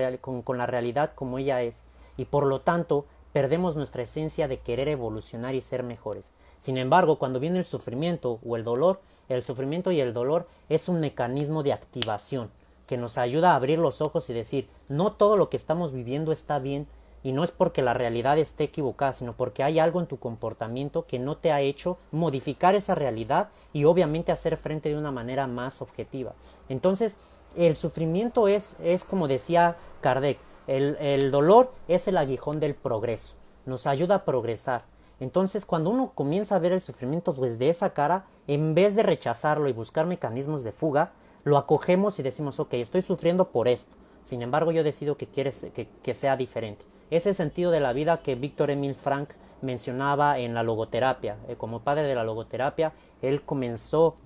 realidad como ella es, y por lo tanto perdemos nuestra esencia de querer evolucionar y ser mejores. Sin embargo, cuando viene el sufrimiento o el sufrimiento y el dolor es un mecanismo de activación que nos ayuda a abrir los ojos y decir, no todo lo que estamos viviendo está bien, y no es porque la realidad esté equivocada, sino porque hay algo en tu comportamiento que no te ha hecho modificar esa realidad y obviamente hacer frente de una manera más objetiva. Entonces, el sufrimiento es como decía Kardec, el dolor es el aguijón del progreso, nos ayuda a progresar. Entonces, cuando uno comienza a ver el sufrimiento desde esa cara, en vez de rechazarlo y buscar mecanismos de fuga, lo acogemos y decimos, ok, estoy sufriendo por esto. Sin embargo, yo decido que sea diferente. Ese sentido de la vida que Víctor Emil Frank mencionaba en la logoterapia. Como padre de la logoterapia, él comenzó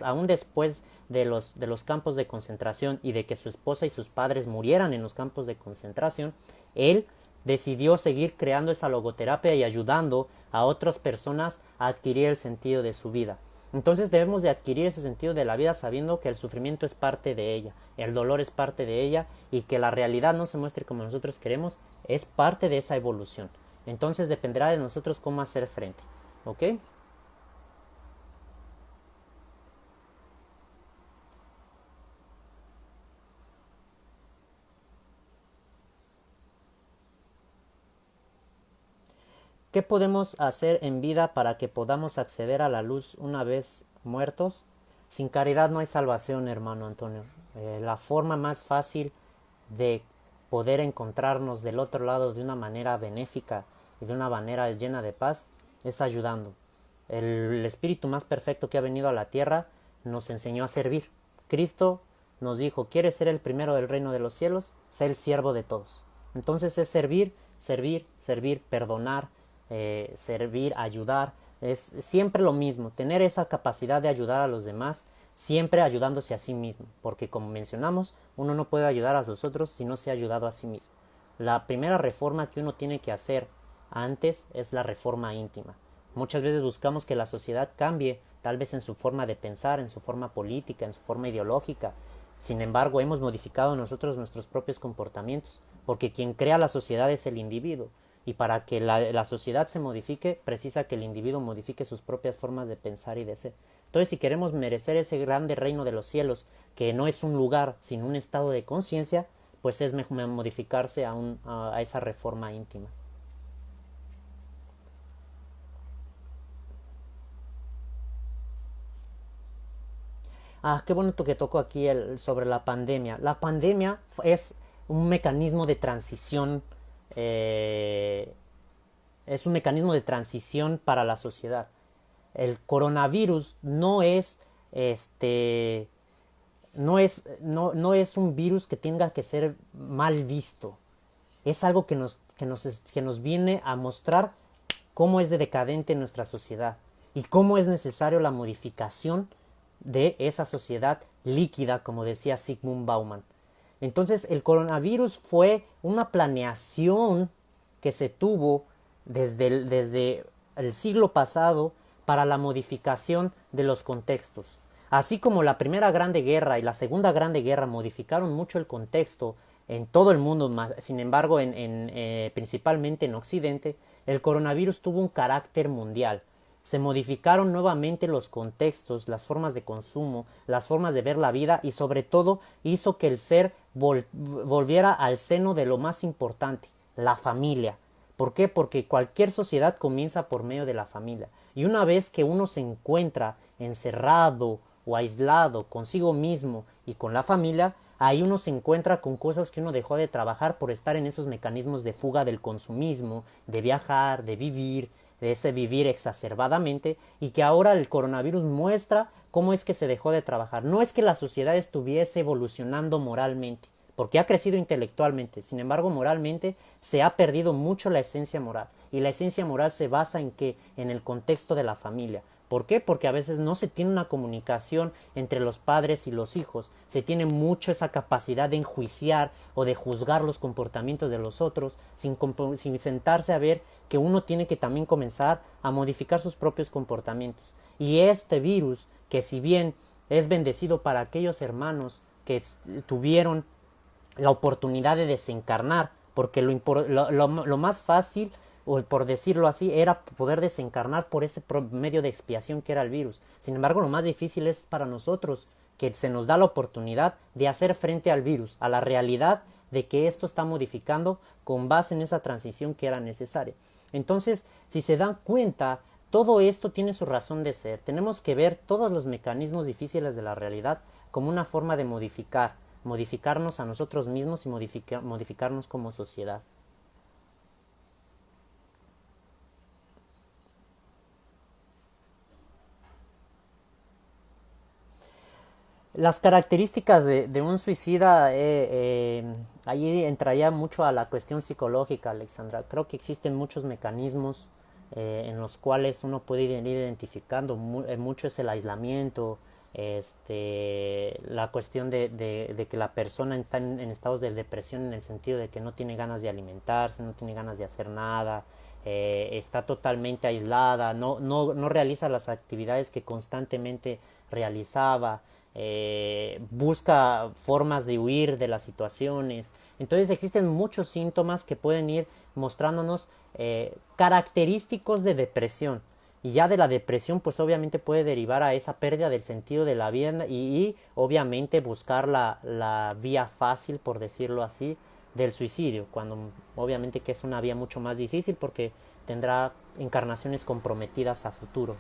aún después de los campos de concentración y de que su esposa y sus padres murieran en los campos de concentración, él decidió seguir creando esa logoterapia y ayudando a otras personas a adquirir el sentido de su vida. Entonces debemos de adquirir ese sentido de la vida sabiendo que el sufrimiento es parte de ella, el dolor es parte de ella, y que la realidad no se muestre como nosotros queremos es parte de esa evolución. Entonces dependerá de nosotros cómo hacer frente. ¿Ok? ¿Qué podemos hacer en vida para que podamos acceder a la luz una vez muertos? Sin caridad no hay salvación, hermano Antonio. La forma más fácil de poder encontrarnos del otro lado de una manera benéfica y de una manera llena de paz es ayudando. El espíritu más perfecto que ha venido a la tierra nos enseñó a servir. Cristo nos dijo, ¿quieres ser el primero del reino de los cielos? Sé el siervo de todos. Entonces es servir, servir, servir, perdonar, servir, ayudar. Es siempre lo mismo, tener esa capacidad de ayudar a los demás, siempre ayudándose a sí mismo, porque como mencionamos, uno no puede ayudar a los otros si no se ha ayudado a sí mismo. La primera reforma que uno tiene que hacer antes es la reforma íntima. Muchas veces buscamos que la sociedad cambie, tal vez en su forma de pensar, en su forma política, en su forma ideológica. Sin embargo, hemos modificado nosotros nuestros propios comportamientos, porque quien crea la sociedad es el individuo. Y para que la sociedad se modifique, precisa que el individuo modifique sus propias formas de pensar y de ser. Entonces, si queremos merecer ese grande reino de los cielos, que no es un lugar, sino un estado de conciencia, pues es mejor modificarse a esa reforma íntima. Ah, qué bonito que tocó aquí sobre la pandemia. La pandemia es un mecanismo de transición, eh, es un mecanismo de transición para la sociedad. El coronavirus no es un virus que tenga que ser mal visto. Es algo que nos viene a mostrar cómo es de decadente nuestra sociedad y cómo es necesario la modificación de esa sociedad líquida, como decía Zygmunt Bauman. Entonces el coronavirus fue una planeación que se tuvo desde el siglo pasado para la modificación de los contextos. Así como la Primera Grande Guerra y la Segunda Grande Guerra modificaron mucho el contexto en todo el mundo, sin embargo principalmente en Occidente, el coronavirus tuvo un carácter mundial. Se modificaron nuevamente los contextos, las formas de consumo, las formas de ver la vida y sobre todo hizo que el ser volviera al seno de lo más importante, la familia. ¿Por qué? Porque cualquier sociedad comienza por medio de la familia. Y una vez que uno se encuentra encerrado o aislado consigo mismo y con la familia, ahí uno se encuentra con cosas que uno dejó de trabajar por estar en esos mecanismos de fuga del consumismo, de viajar, de vivir, de ese vivir exacerbadamente, y que ahora el coronavirus muestra cómo es que se dejó de trabajar. No es que la sociedad estuviese evolucionando moralmente, porque ha crecido intelectualmente, sin embargo moralmente se ha perdido mucho la esencia moral, y la esencia moral se basa en que en el contexto de la familia. ¿Por qué? Porque a veces no se tiene una comunicación entre los padres y los hijos, se tiene mucho esa capacidad de enjuiciar o de juzgar los comportamientos de los otros sin sentarse a ver que uno tiene que también comenzar a modificar sus propios comportamientos. Y este virus, que si bien es bendecido para aquellos hermanos que tuvieron la oportunidad de desencarnar, porque lo más fácil, o por decirlo así, era poder desencarnar por ese medio de expiación que era el virus. Sin embargo, lo más difícil es para nosotros, que se nos da la oportunidad de hacer frente al virus, a la realidad de que esto está modificando con base en esa transición que era necesaria. Entonces, si se dan cuenta, todo esto tiene su razón de ser. Tenemos que ver todos los mecanismos difíciles de la realidad como una forma de modificarnos a nosotros mismos y modificarnos como sociedad. Las características de un suicida, ahí entraría mucho a la cuestión psicológica, Alexandra. Creo que existen muchos mecanismos en los cuales uno puede ir identificando. Mucho es el aislamiento, la cuestión de que la persona está en estados de depresión en el sentido de que no tiene ganas de alimentarse, no tiene ganas de hacer nada, está totalmente aislada, no realiza las actividades que constantemente realizaba, busca formas de huir de las situaciones. Entonces existen muchos síntomas que pueden ir mostrándonos característicos de depresión. Y ya de la depresión pues obviamente puede derivar a esa pérdida del sentido de la vida y obviamente buscar la vía fácil, por decirlo así, del suicidio, cuando obviamente que es una vía mucho más difícil porque tendrá encarnaciones comprometidas a futuro.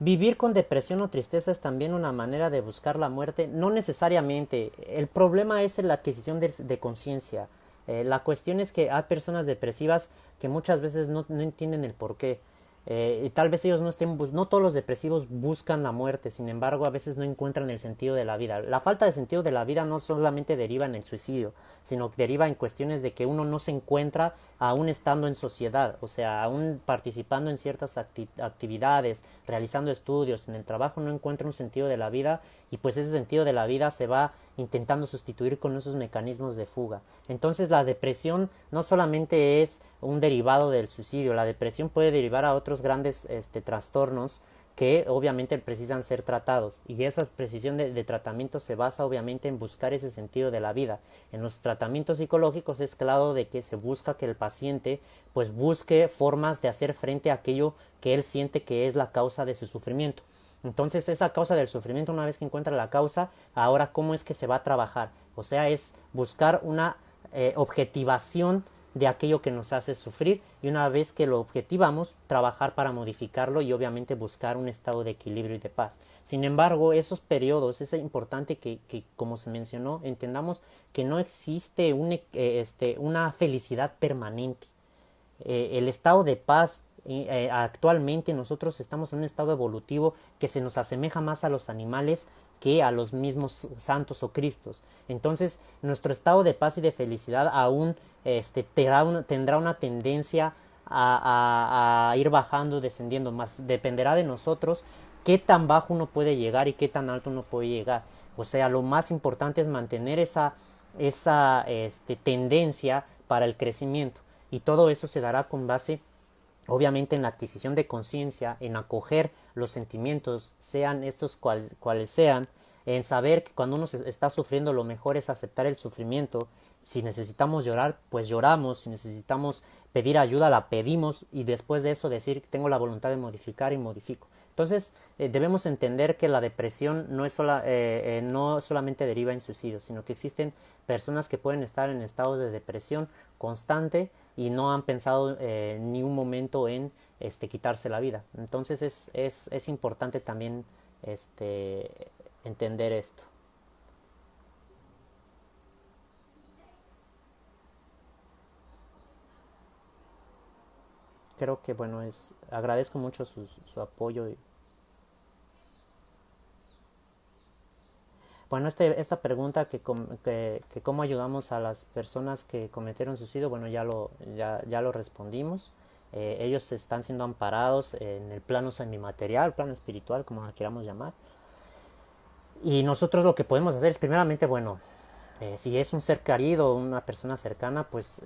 Vivir con depresión o tristeza es también una manera de buscar la muerte, no necesariamente. El problema es la adquisición de conciencia. La cuestión es que hay personas depresivas que muchas veces no entienden el porqué. Y tal vez ellos no todos los depresivos buscan la muerte, sin embargo a veces no encuentran el sentido de la vida. La falta de sentido de la vida no solamente deriva en el suicidio, sino que deriva en cuestiones de que uno no se encuentra aún estando en sociedad, o sea, aún participando en ciertas actividades, realizando estudios, en el trabajo no encuentra un sentido de la vida y pues ese sentido de la vida se va intentando sustituir con esos mecanismos de fuga. Entonces la depresión no solamente es un derivado del suicidio, la depresión puede derivar a otros grandes trastornos que obviamente precisan ser tratados y esa precisión de tratamiento se basa obviamente en buscar ese sentido de la vida. En los tratamientos psicológicos es claro de que se busca que el paciente pues busque formas de hacer frente a aquello que él siente que es la causa de su sufrimiento. Entonces esa causa del sufrimiento, una vez que encuentra la causa, ahora cómo es que se va a trabajar. O sea, es buscar una objetivación de aquello que nos hace sufrir y una vez que lo objetivamos, trabajar para modificarlo y obviamente buscar un estado de equilibrio y de paz. Sin embargo, esos periodos, es importante que como se mencionó, entendamos que no existe una felicidad permanente. El estado de paz actualmente nosotros estamos en un estado evolutivo que se nos asemeja más a los animales que a los mismos santos o cristos. Entonces, nuestro estado de paz y de felicidad aún tendrá una tendencia a ir bajando, descendiendo, más dependerá de nosotros qué tan bajo uno puede llegar y qué tan alto uno puede llegar. O sea, lo más importante es mantener esa tendencia para el crecimiento, y todo eso se dará con base obviamente en la adquisición de conciencia, en acoger los sentimientos, sean estos cuales sean, en saber que cuando uno está sufriendo lo mejor es aceptar el sufrimiento. Si necesitamos llorar, pues lloramos. Si necesitamos pedir ayuda, la pedimos, y después de eso decir tengo la voluntad de modificar y modifico. Entonces debemos entender que la depresión no solamente deriva en suicidio, sino que existen personas que pueden estar en estados de depresión constante y no han pensado ni un momento en quitarse la vida. Entonces es importante también entender esto. Creo que bueno, agradezco mucho su apoyo. Bueno, esta pregunta que cómo ayudamos a las personas que cometieron suicidio, bueno, ya lo respondimos. Ellos están siendo amparados en el plano semimaterial, plano espiritual, como la queramos llamar. Y nosotros lo que podemos hacer es, primeramente, bueno, si es un ser querido o una persona cercana, pues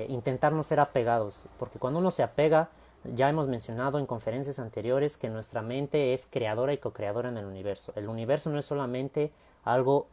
intentar no ser apegados, porque cuando uno se apega, ya hemos mencionado en conferencias anteriores que nuestra mente es creadora y co-creadora en el universo. El universo no es solamente algo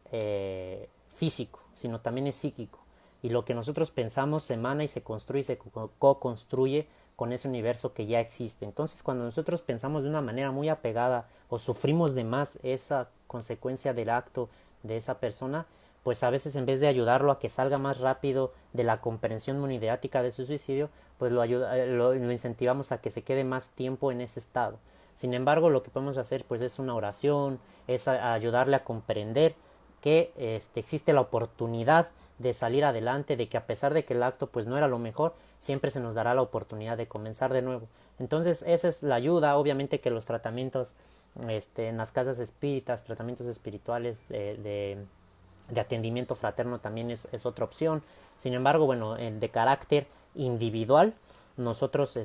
físico, sino también es psíquico. Y lo que nosotros pensamos se emana y se construye y se co-construye con ese universo que ya existe. Entonces, cuando nosotros pensamos de una manera muy apegada o sufrimos de más esa consecuencia del acto de esa persona, pues a veces en vez de ayudarlo a que salga más rápido de la comprensión monideática de su suicidio, pues lo incentivamos a que se quede más tiempo en ese estado. Sin embargo, lo que podemos hacer pues es una oración, es ayudarle a comprender que existe la oportunidad de salir adelante, de que a pesar de que el acto pues no era lo mejor, siempre se nos dará la oportunidad de comenzar de nuevo. Entonces esa es la ayuda. Obviamente que los tratamientos en las casas espíritas, tratamientos espirituales de atendimiento fraterno también es otra opción. Sin embargo, bueno, de carácter individual, nosotros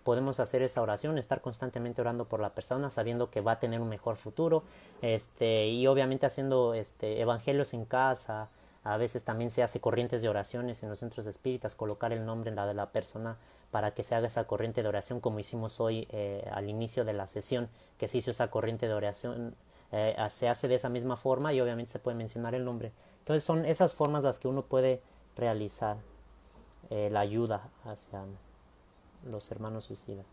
podemos hacer esa oración, estar constantemente orando por la persona, sabiendo que va a tener un mejor futuro, y obviamente haciendo evangelios en casa. A veces también se hace corrientes de oraciones en los centros espíritas, colocar el nombre en la de la persona para que se haga esa corriente de oración, como hicimos hoy al inicio de la sesión, que se hizo esa corriente de oración. Se hace de esa misma forma y obviamente se puede mencionar el nombre. Entonces son esas formas las que uno puede realizar la ayuda hacia los hermanos suicidas.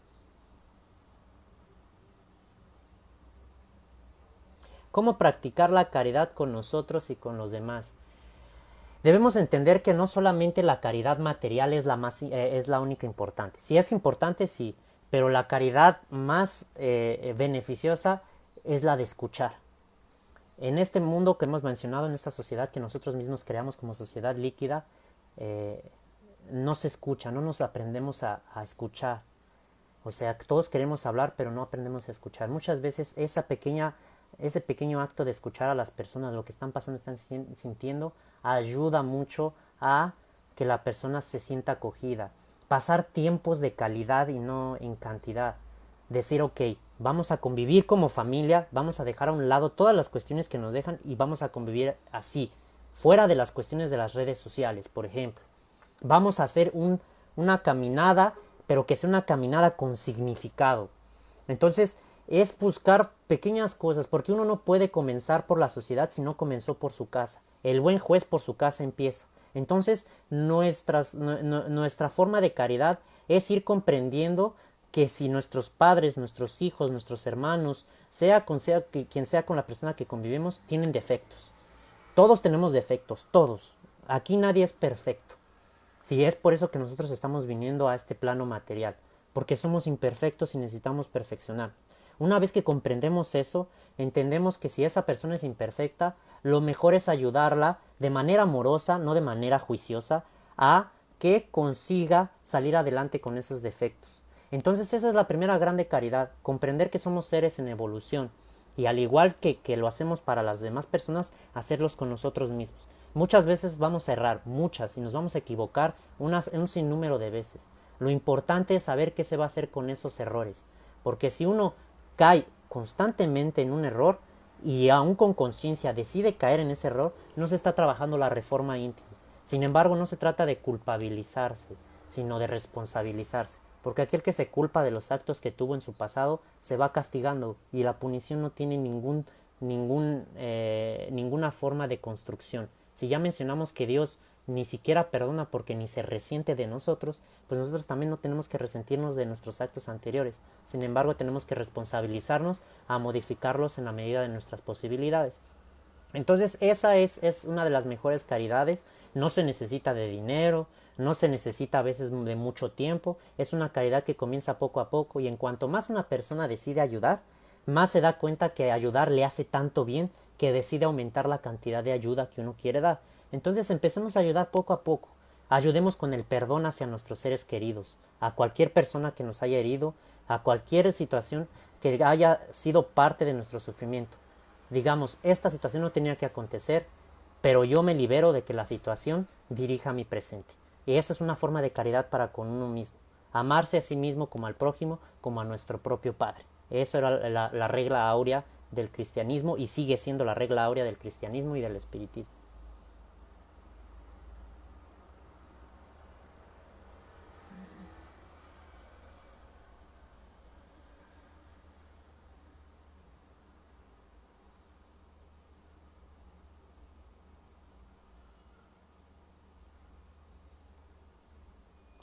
¿Cómo practicar la caridad con nosotros y con los demás? Debemos entender que no solamente la caridad material es la única importante. Si es importante, sí, pero la caridad más beneficiosa es la de escuchar. En este mundo que hemos mencionado, en esta sociedad que nosotros mismos creamos como sociedad líquida, eh, no se escucha, no nos aprendemos a escuchar. O sea, todos queremos hablar, pero no aprendemos a escuchar. Muchas veces ese pequeño acto de escuchar a las personas, lo que están pasando, están sintiendo, ayuda mucho a que la persona se sienta acogida. Pasar tiempos de calidad y no en cantidad. Decir, ok, vamos a convivir como familia, vamos a dejar a un lado todas las cuestiones que nos dejan y vamos a convivir así, fuera de las cuestiones de las redes sociales, por ejemplo. Vamos a hacer una caminada, pero que sea una caminada con significado. Entonces, es buscar pequeñas cosas, porque uno no puede comenzar por la sociedad si no comenzó por su casa. El buen juez por su casa empieza. Entonces, nuestra forma de caridad es ir comprendiendo que si nuestros padres, nuestros hijos, nuestros hermanos, quien sea con la persona que convivimos, tienen defectos. Todos tenemos defectos, todos. Aquí nadie es perfecto. Si es por eso que nosotros estamos viniendo a este plano material, porque somos imperfectos y necesitamos perfeccionar. Una vez que comprendemos eso, entendemos que si esa persona es imperfecta, lo mejor es ayudarla de manera amorosa, no de manera juiciosa, a que consiga salir adelante con esos defectos. Entonces esa es la primera grande caridad, comprender que somos seres en evolución y al igual que lo hacemos para las demás personas, hacerlos con nosotros mismos. Muchas veces vamos a errar, muchas, y nos vamos a equivocar un sinnúmero de veces. Lo importante es saber qué se va a hacer con esos errores, porque si uno cae constantemente en un error y aún con conciencia decide caer en ese error, no se está trabajando la reforma íntima. Sin embargo, no se trata de culpabilizarse, sino de responsabilizarse, porque aquel que se culpa de los actos que tuvo en su pasado se va castigando y la punición no tiene ninguna forma de construcción. Si ya mencionamos que Dios ni siquiera perdona porque ni se resiente de nosotros, pues nosotros también no tenemos que resentirnos de nuestros actos anteriores. Sin embargo, tenemos que responsabilizarnos a modificarlos en la medida de nuestras posibilidades. Entonces esa es una de las mejores caridades. No se necesita de dinero, no se necesita a veces de mucho tiempo. Es una caridad que comienza poco a poco y en cuanto más una persona decide ayudar, más se da cuenta que ayudar le hace tanto bien que decide aumentar la cantidad de ayuda que uno quiere dar. Entonces empecemos a ayudar poco a poco. Ayudemos con el perdón hacia nuestros seres queridos, a cualquier persona que nos haya herido, a cualquier situación que haya sido parte de nuestro sufrimiento. Digamos, esta situación no tenía que acontecer, pero yo me libero de que la situación dirija mi presente. Y esa es una forma de caridad para con uno mismo. Amarse a sí mismo como al prójimo, como a nuestro propio Padre. Eso era la regla áurea del cristianismo y sigue siendo la regla áurea del cristianismo y del espiritismo.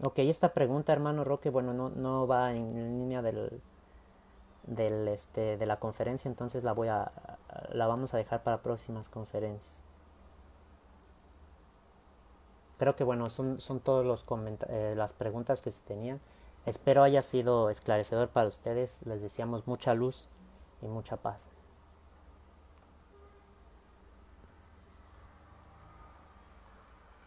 Ok, esta pregunta, hermano Roque, bueno, no va en línea de la conferencia, entonces la vamos a dejar para próximas conferencias. Creo que bueno, son todos las preguntas que se tenían. Espero haya sido esclarecedor para ustedes. Les deseamos mucha luz y mucha paz.